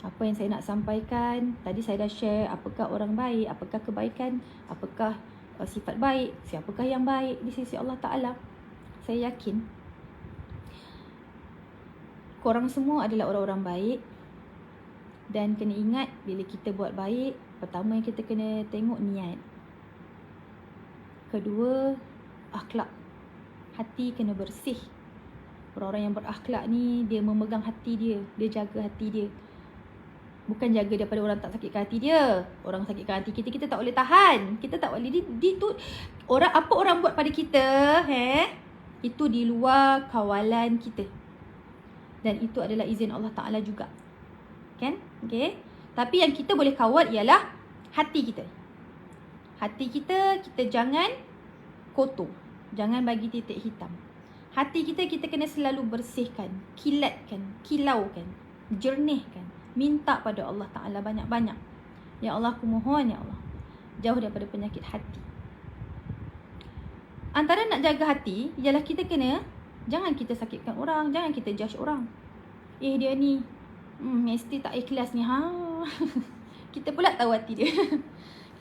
apa yang saya nak sampaikan. Tadi saya dah share apakah orang baik, apakah kebaikan, apakah sifat baik, siapakah yang baik di sisi Allah Ta'ala. Saya yakin korang semua adalah orang-orang baik. Dan kena ingat, bila kita buat baik, pertama yang kita kena tengok niat. Kedua, akhlak. Hati kena bersih. Orang-orang yang berakhlak ni, dia memegang hati dia, dia jaga hati dia. Bukan jaga daripada orang tak sakitkan hati dia. Orang sakitkan hati kita, kita tak boleh tahan. Kita tak boleh apa orang buat pada kita, itu di luar kawalan kita. Dan itu adalah izin Allah Ta'ala juga, kan? Okay. Tapi yang kita boleh kawal ialah hati kita. Hati kita, kita jangan kotor. Jangan bagi titik hitam. Hati kita, kita kena selalu bersihkan, kilatkan, kilaukan, jernihkan. Minta pada Allah Ta'ala banyak-banyak. Ya Allah, aku mohon, ya Allah, jauh daripada penyakit hati. Antara nak jaga hati, ialah kita kena, jangan kita sakitkan orang, jangan kita judge orang. Dia ni mesti tak ikhlas ni. Kita pula tahu hati dia.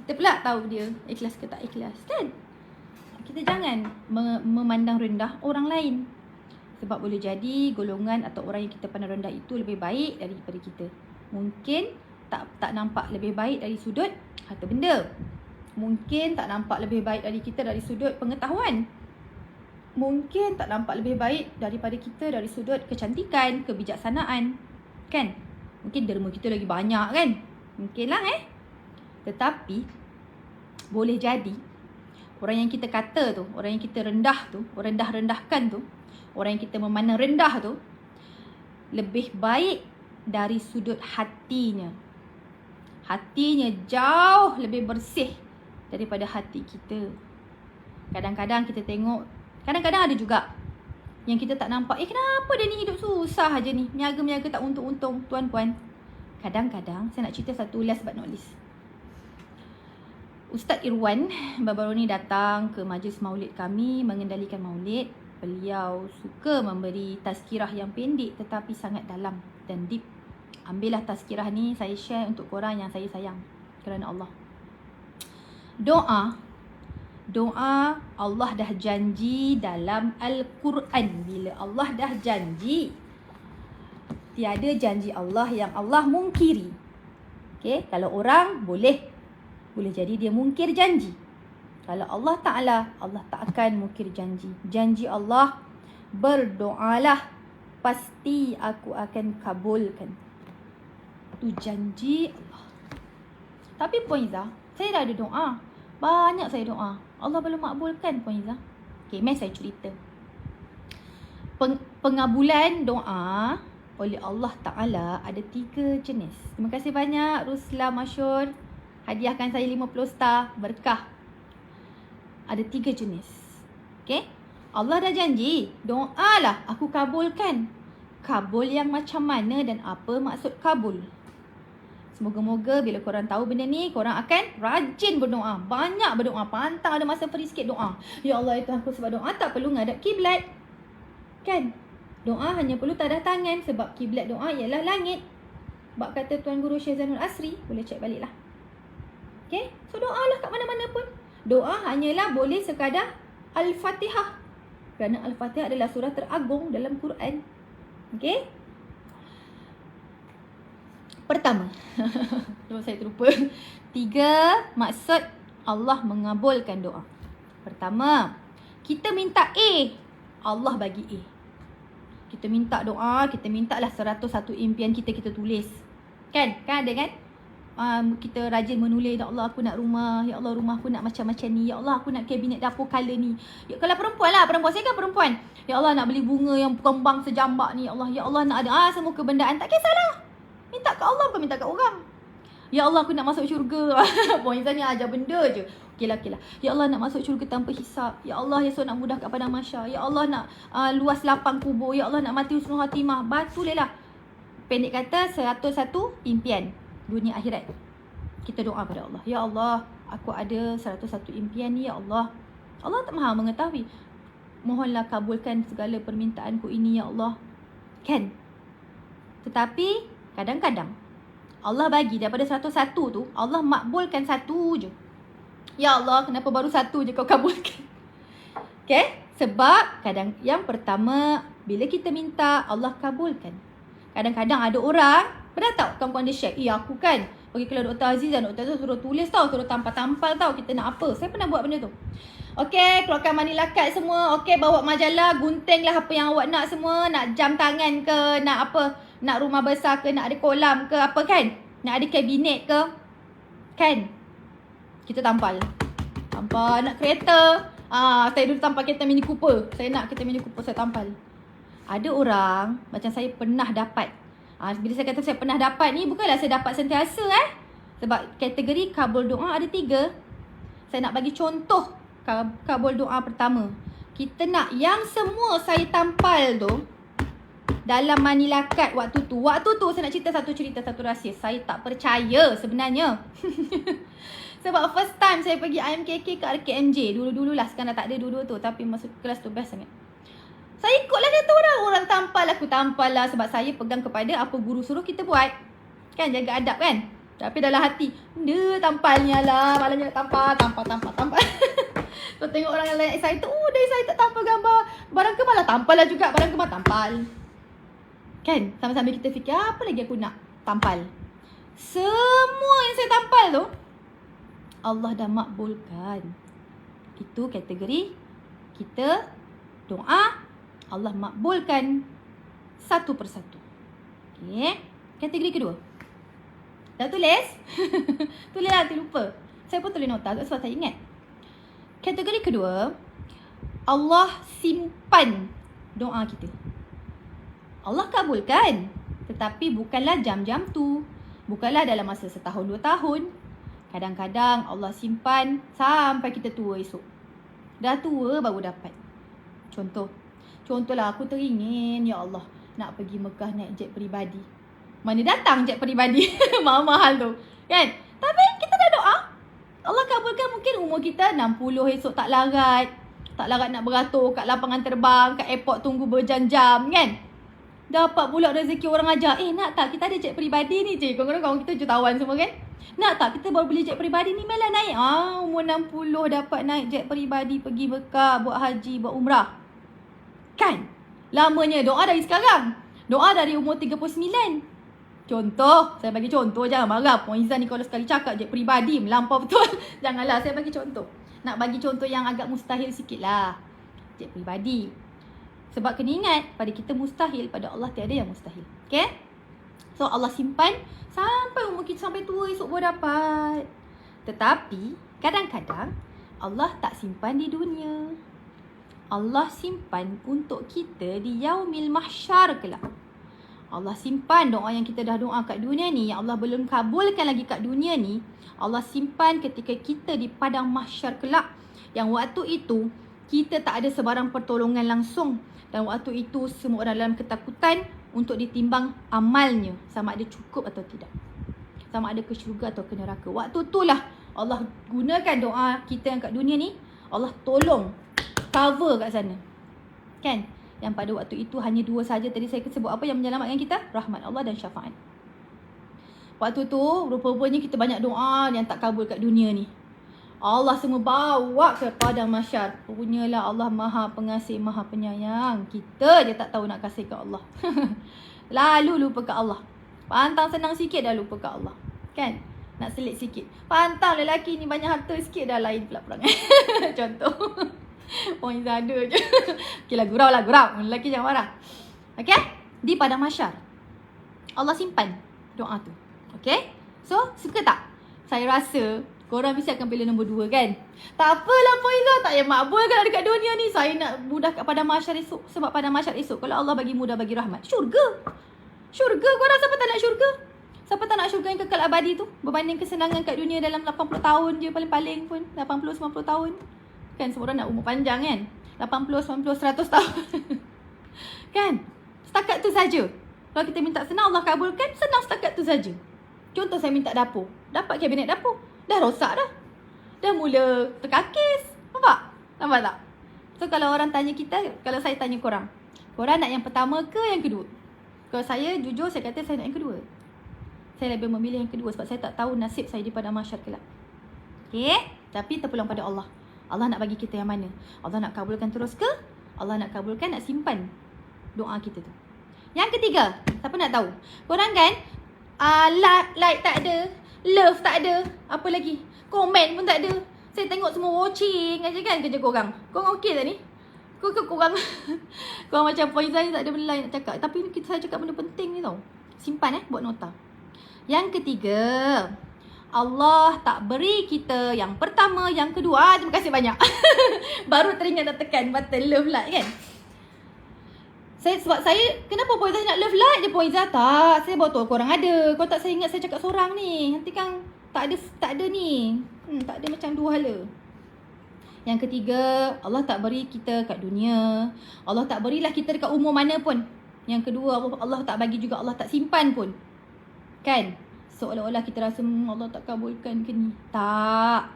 Kita pula tahu dia ikhlas ke tak ikhlas, kan? Kita jangan memandang rendah orang lain. Sebab boleh jadi golongan atau orang yang kita pandang rendah itu lebih baik daripada kita. Mungkin tak nampak lebih baik dari sudut harta benda. Mungkin tak nampak lebih baik dari kita dari sudut pengetahuan. Mungkin tak nampak lebih baik daripada kita dari sudut kecantikan, kebijaksanaan, kan? Mungkin derma kita lagi banyak, kan? Mungkinlah, Tetapi boleh jadi orang yang kita kata tu, orang yang kita rendah tu, rendahkan tu, orang yang kita memandang rendah tu, lebih baik dari sudut hatinya. Hatinya jauh lebih bersih daripada hati kita. Kadang-kadang kita tengok, kadang-kadang ada juga yang kita tak nampak, kenapa dia ni hidup susah aja ni, niaga-niaga tak untung-untung. Tuan-puan, kadang-kadang saya nak cerita satu last but not least. Ustaz Irwan baru-baru ni datang ke majlis maulid kami, mengendalikan maulid. Beliau suka memberi tazkirah yang pendek tetapi sangat dalam dan deep. Ambillah tazkirah ni, saya share untuk korang yang saya sayang kerana Allah. Doa Allah dah janji dalam Al-Quran. Bila Allah dah janji, tiada janji Allah yang Allah mungkiri. Okay, kalau orang boleh jadi dia mungkir janji. Kalau Allah Ta'ala, Allah tak akan mungkir janji. Janji Allah, berdoalah, pasti aku akan kabulkan. Itu janji Allah. Tapi Puan Izzah, saya dah ada doa. Banyak saya doa, Allah belum makbulkan Puan Izzah. Okay, mari saya cerita. Pengabulan doa oleh Allah Ta'ala ada 3 jenis. Terima kasih banyak Rusla Masyur, hadiahkan saya 50 star, berkah. Ada 3 jenis. Okay, Allah dah janji, doalah aku kabulkan. Kabul yang macam mana dan apa maksud kabul? Semoga-moga bila korang tahu benda ni, korang akan rajin berdoa. Banyak berdoa. Pantang ada masa free sikit doa. Ya Allah, itu aku sebab doa tak perlu ngadap kiblat. Kan? Doa hanya perlu tadah tangan sebab kiblat doa ialah langit. Bab kata Tuan Guru Syekh Zainul Asri. Boleh cek balik lah. Okay? So doa lah kat mana-mana pun. Doa hanyalah boleh sekadar Al-Fatihah. Kerana Al-Fatihah adalah surah teragung dalam Quran. Okay? Pertama. Saya terlupa. 3 maksud Allah mengabulkan doa. Pertama, kita minta A, Allah bagi A. Kita minta doa, kita mintalah 101 impian kita tulis. Kan? Kan ada kan? Kita rajin menulis, ya Allah aku nak rumah, ya Allah rumah aku nak macam-macam ni, ya Allah aku nak kabinet dapur color ni. Ya, kalau perempuan lah, perempuan saya kan perempuan. Ya Allah nak beli bunga yang kembang sejambak ni, ya Allah nak ada semua kebendaan. Tak kisahlah. Minta kat Allah bukan minta kat orang. Ya Allah aku nak masuk syurga. Puan Izzah ni ajar benda je. Okeylah. Ya Allah nak masuk syurga tanpa hisap. Ya Allah esok nak mudah kat padang mahsyar. Ya Allah nak luas lapang kubur. Ya Allah nak mati husnul khatimah. Tulislah. Pendek kata 101 impian dunia akhirat. Kita doa pada Allah. Ya Allah, aku ada 101 impian ni ya Allah. Allah tak Maha mengetahui. Mohonlah kabulkan segala permintaanku ini ya Allah. Kan? Tetapi kadang-kadang Allah bagi daripada 101 tu, Allah makbulkan 1 je. Ya Allah, kenapa baru 1 je kau kabulkan? Okay? Sebab yang pertama, bila kita minta, Allah kabulkan. Kadang-kadang ada orang, pernah tahu kawan-kawan dia share, aku kan pergi keluar Dr. Aziz dan Dr. Aziz suruh tulis tau, suruh tampal-tampal tau, kita nak apa. Saya pernah buat benda tu. Okay, keluarkan manila card semua. Okay, bawa majalah, guntinglah apa yang awak nak semua. Nak jam tangan ke, nak apa, nak rumah besar ke, nak ada kolam ke, apa kan. Nak ada kabinet ke. Kan? Kita tampal. Nak kereta. Saya dulu tampal kereta Mini Cooper. Saya nak kereta Mini Cooper, saya tampal. Ada orang, macam saya pernah dapat. Bila saya kata saya pernah dapat ni, bukanlah saya dapat sentiasa Sebab kategori kabul doa ada 3. Saya nak bagi contoh kabul doa pertama. Kita nak yang semua saya tampal tu dalam manila card waktu tu. Waktu tu saya nak cerita satu rahsia. Saya tak percaya sebenarnya. Sebab first time saya pergi IMKK ke RKMJ. Dulu-dululah, sekarang dah tak ada dulu tu. Tapi masuk kelas tu best sangat. Saya ikutlah kata orang. Orang tampal, aku tampal lah. Sebab saya pegang kepada apa guru suruh kita buat. Kan, jaga adab kan. Tapi dalam hati, dia tampalnya lah. Malangnya tampal. So tengok orang yang lain excited. Dia excited tampal gambar. Barang kemal lah tampal lah juga. Barang kemal tampal. Kan, sambil-sambil kita fikir, apa lagi aku nak tampal. Semua yang saya tampal tu, Allah dah makbulkan. Itu kategori kita doa, Allah makbulkan satu persatu. Okay. Kategori kedua. Dah tulis? Tulislah, terlupa. Saya pun tulis nota sebab saya ingat. Kategori kedua, Allah simpan doa kita. Allah kabulkan. Tetapi bukanlah jam-jam tu. Bukanlah dalam masa setahun, 2 tahun. Kadang-kadang Allah simpan sampai kita tua esok. Dah tua baru dapat. Contohlah aku teringin, ya Allah, nak pergi Mekah naik jet peribadi. Mana datang jet peribadi? Mahal-mahal tu. Kan? Tapi kita dah doa. Allah kabulkan, mungkin umur kita 60 esok tak larat. Tak larat nak beratur kat lapangan terbang, kat airport tunggu berjam-jam kan? Dapat pula rezeki orang ajar. Nak tak kita ada jet peribadi ni je. Kawan-kawan kita jutawan semua kan? Nak tak kita baru beli jet peribadi ni, malah naik. Umur 60 dapat naik jet peribadi pergi Mekah, buat haji, buat umrah. Kan? Lamanya doa dari sekarang. Doa dari umur 39. Contoh, saya bagi contoh, jangan marah. Puan Izzah ni kalau sekali cakap jet peribadi melampau betul. Janganlah, saya bagi contoh. Nak bagi contoh yang agak mustahil sikit lah. Jet peribadi. Sebab kena ingat, pada kita mustahil, pada Allah tiada yang mustahil. Okay? So Allah simpan sampai umur kita sampai tua esok baru dapat. Tetapi kadang-kadang Allah tak simpan di dunia. Allah simpan untuk kita di yaumil mahsyar kelak. Allah simpan doa yang kita dah doa kat dunia ni, yang Allah belum kabulkan lagi kat dunia ni, Allah simpan ketika kita di padang mahsyar kelak. Yang waktu itu kita tak ada sebarang pertolongan langsung. Dan waktu itu semua orang dalam ketakutan untuk ditimbang amalnya, sama ada cukup atau tidak. sama ada ke syurga atau ke neraka. Waktu itulah Allah gunakan doa kita yang kat dunia ni, Allah tolong cover kat sana. Kan? Yang pada waktu itu hanya 2 saja tadi saya sebut apa yang menyelamatkan kita? Rahmat Allah dan syafaat. Waktu tu rupa-rupanya kita banyak doa yang tak kabul kat dunia ni. Allah semua bawa ke padang mahsyar. Punyalah Allah Maha Pengasih, Maha Penyayang. Kita je tak tahu nak kasih ke Allah. Lalu lupa ke Allah. Pantang senang sikit dah lupa ke Allah. Kan? Nak selit sikit. Pantang lelaki ni banyak harta sikit dah lain pula perangai. Contoh. Orang Izzah ada je. Okay lah, gurau. Lelaki jangan marah. Okay? Di padang mahsyar Allah simpan doa tu. Okay? So, suka tak? Saya rasa korang mesti akan pilih nombor 2 kan? Tak apalah Puan Izzah, tak payah makbul kalau dekat dunia ni. Saya nak mudah kat padang mahsyar esok. Sebab padang mahsyar esok, kalau Allah bagi mudah, bagi rahmat, syurga. Syurga, korang siapa tak nak syurga? Siapa tak nak syurga yang kekal abadi tu? Berbanding kesenangan kat dunia dalam 80 tahun je paling-paling pun. 80-90 tahun. Kan semua orang nak umur panjang kan? 80, 90, 100 tahun. Kan? Setakat tu saja. Kalau kita minta senang, Allah kabulkan. Senang setakat tu saja. Contoh saya minta dapur. Dapat kabinet dapur. Dah rosak dah. Dah mula terkakis. Nampak tak? So kalau orang tanya kita, kalau saya tanya korang nak yang pertama ke yang kedua? Kalau saya jujur, saya kata saya nak yang kedua. Saya lebih memilih yang kedua sebab saya tak tahu nasib saya di padang mahsyar kelak. Okay? Tapi terpulang pada Allah. Allah nak bagi kita yang mana? Allah nak kabulkan terus ke? Allah nak kabulkan, nak simpan doa kita tu. Yang ketiga, siapa nak tahu? Korang kan like tak ada, love tak ada, apa lagi? Komen pun tak ada. Saya tengok semua watching aja kan kerja korang. Korang okey tak ni? Korang korang macam Puan Izzah ni tak ada benda lain nak cakap. Tapi saya cakap benda penting ni tau. Simpan buat nota. Yang ketiga, Allah tak beri kita yang pertama, yang kedua. Terima kasih banyak. Baru teringat nak tekan button love like kan. Sebab saya, kenapa Puan Izzah nak love like je Puan Izzah? Tak, saya bawa tahu korang ada. Kalau tak saya ingat saya cakap seorang ni. Nanti kan tak ada ni. Tak ada macam dua hala. Yang ketiga, Allah tak beri kita kat dunia. Allah tak berilah kita dekat umur mana pun. Yang kedua, Allah tak bagi juga, Allah tak simpan pun. Kan? Seolah-olah kita rasa Allah tak kabulkan ke ni. Tak.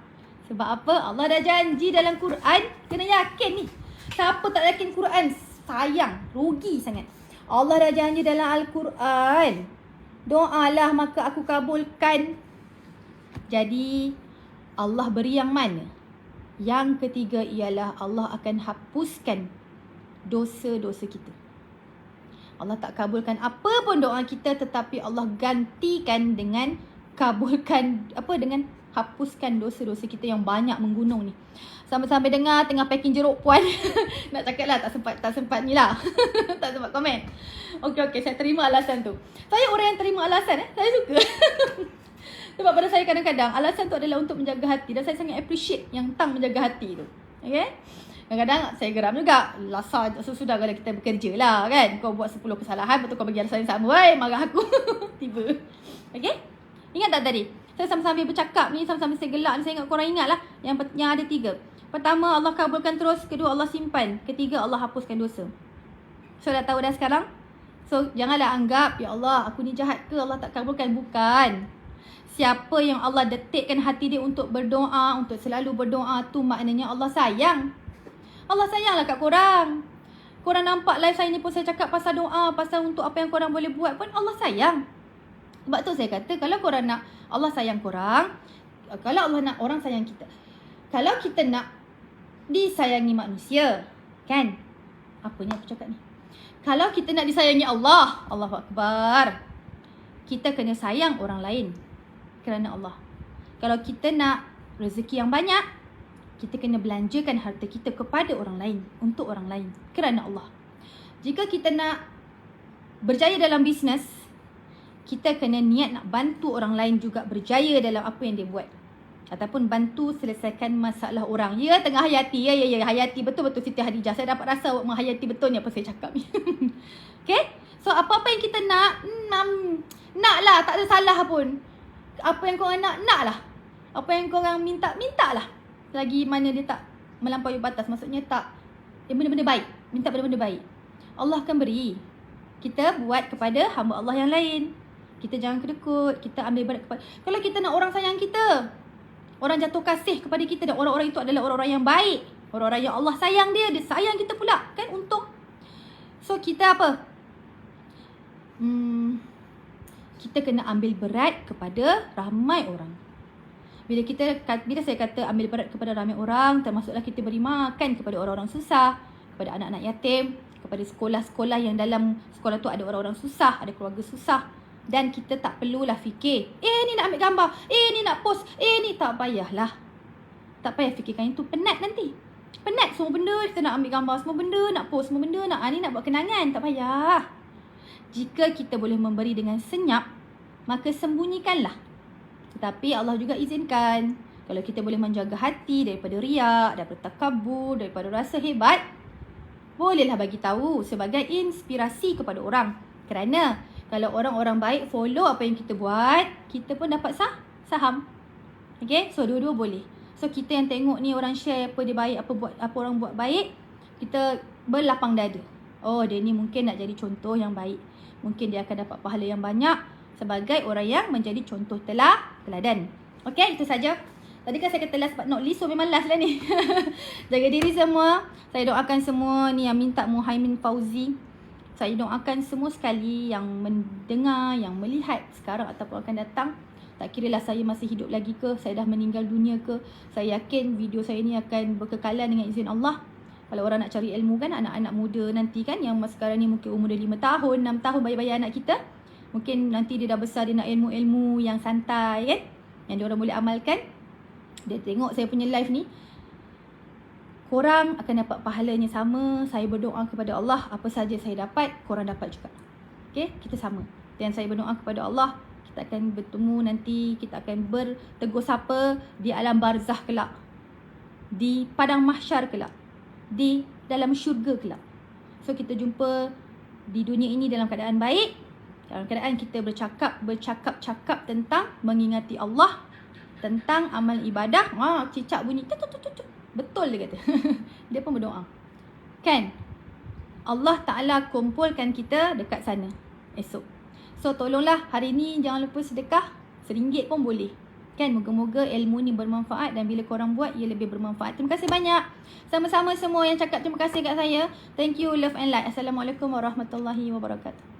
Sebab apa? Allah dah janji dalam Quran. Kena yakin ni. Siapa tak yakin Quran? Sayang. Rugi sangat. Allah dah janji dalam Al-Quran. Doalah maka aku kabulkan. Jadi, Allah beri yang mana? Yang ketiga ialah Allah akan hapuskan dosa-dosa kita. Allah tak kabulkan apa pun doa kita, tetapi Allah gantikan dengan kabulkan dengan hapuskan dosa-dosa kita yang banyak menggunung ni. Sampai-sampai dengar tengah packing jeruk Puan. Nak cakap lah, tak sempat ni lah. Tak sempat komen. Okey, saya terima alasan tu. Saya orang yang terima alasan saya suka. Sebab pada saya kadang-kadang alasan tu adalah untuk menjaga hati. Dan saya sangat appreciate yang tang menjaga hati tu. Okay? Kadang-kadang saya geram juga. Lasa sudah kalau kita bekerja lah kan. Kau buat 10 kesalahan, betul kau bagi alasan yang sama. Marah aku. Tiba. Okay? Ingat tak tadi? Saya sambil bercakap ni, sambil saya gelak ni, saya ingat korang ingat lah. Yang ada 3. Pertama, Allah kabulkan terus. Kedua, Allah simpan. Ketiga, Allah hapuskan dosa. So, dah tahu dah sekarang? So, janganlah anggap, ya Allah, aku ni jahat ke? Allah tak kabulkan. Bukan. Siapa yang Allah detikkan hati dia untuk berdoa, untuk selalu berdoa tu maknanya Allah sayang. Allah sayanglah kat korang. Korang nampak live saya ni pun saya cakap pasal doa, pasal untuk apa yang korang boleh buat pun Allah sayang. Sebab tu saya kata kalau korang nak Allah sayang korang, kalau Allah nak orang sayang kita. Kalau kita nak disayangi manusia, kan? Apa ni aku cakap ni? Kalau kita nak disayangi Allah, Allahu Akbar, kita kena sayang orang lain. Kerana Allah. Kalau kita nak rezeki yang banyak, kita kena belanjakan harta kita kepada orang lain, untuk orang lain, kerana Allah. Jika kita nak berjaya dalam bisnes, kita kena niat nak bantu orang lain juga berjaya dalam apa yang dia buat. Ataupun bantu selesaikan masalah orang. Ya, tengah hayati. Ya, hayati. Betul-betul Siti Hadijah. Saya dapat rasa awak menghayati betul ni apa saya cakap ni. Okay? So, apa-apa yang kita nak, nak lah. Tak ada salah pun. Apa yang korang nak lah. Apa yang korang minta lah. Lagi mana dia tak melampaui batas. Maksudnya tak benda-benda baik. Minta benda-benda baik. Allah akan beri. Kita buat kepada hamba Allah yang lain. Kita jangan kedekut. Kita ambil ibadat kepada, kalau kita nak orang sayang kita, orang jatuh kasih kepada kita, dan orang-orang itu adalah orang-orang yang baik, orang-orang yang Allah sayang dia sayang kita pula, kan, untung. So kita apa? Kita kena ambil berat kepada ramai orang. Bila saya kata ambil berat kepada ramai orang, termasuklah kita beri makan kepada orang-orang susah, kepada anak-anak yatim, kepada sekolah-sekolah yang dalam sekolah tu ada orang-orang susah, ada keluarga susah. Dan kita tak perlulah fikir, ni nak ambil gambar, ni nak post, ni tak payahlah. Tak payah fikirkan itu, penat nanti. Penat semua benda, kita nak ambil gambar semua benda, nak post semua benda, ni nak buat kenangan, tak payah. Jika kita boleh memberi dengan senyap, maka sembunyikanlah. Tetapi Allah juga izinkan, kalau kita boleh menjaga hati daripada riak, daripada takabur, daripada rasa hebat, bolehlah bagi tahu sebagai inspirasi kepada orang. Kerana kalau orang-orang baik follow apa yang kita buat, kita pun dapat saham. Okay, so dua-dua boleh. So kita yang tengok ni orang share apa dia baik, apa orang buat baik, kita berlapang dada. Oh, dia ni mungkin nak jadi contoh yang baik. Mungkin dia akan dapat pahala yang banyak sebagai orang yang menjadi contoh teladan. Okay, itu saja. Tadi kan saya kata last but not least, so memang last lah ni. Jaga diri semua. Saya doakan semua ni yang minta Muhaimin Fauzi. Saya doakan semua sekali yang mendengar, yang melihat sekarang ataupun akan datang. Tak kiralah saya masih hidup lagi ke, saya dah meninggal dunia ke. Saya yakin video saya ni akan berkekalan dengan izin Allah. Kalau orang nak cari ilmu kan, anak-anak muda nanti kan, yang sekarang ni mungkin umur dia 5 tahun, 6 tahun, bayi-bayi anak kita. Mungkin nanti dia dah besar, dia nak ilmu-ilmu yang santai kan, yang diorang boleh amalkan. Dia tengok saya punya live ni, korang akan dapat pahalanya sama. Saya berdoa kepada Allah, apa saja saya dapat, korang dapat juga. Okay, kita sama. Dan saya berdoa kepada Allah, kita akan bertemu nanti, kita akan bertegur sapa di alam barzah kelak, di padang mahsyar kelak, di dalam syurga kelak. So kita jumpa di dunia ini dalam keadaan baik, dalam keadaan kita bercakap-cakap tentang mengingati Allah, tentang amal ibadah. Cicak bunyi betul dia kata. Dia pun berdoa. Kan? Allah Ta'ala kumpulkan kita dekat sana esok. So tolonglah hari ni jangan lupa sedekah. RM1 pun boleh. Kan? Moga-moga ilmu ni bermanfaat, dan bila korang buat ia lebih bermanfaat. Terima kasih banyak. Sama-sama semua yang cakap terima kasih kat saya. Thank you, love and light. Assalamualaikum warahmatullahi wabarakatuh.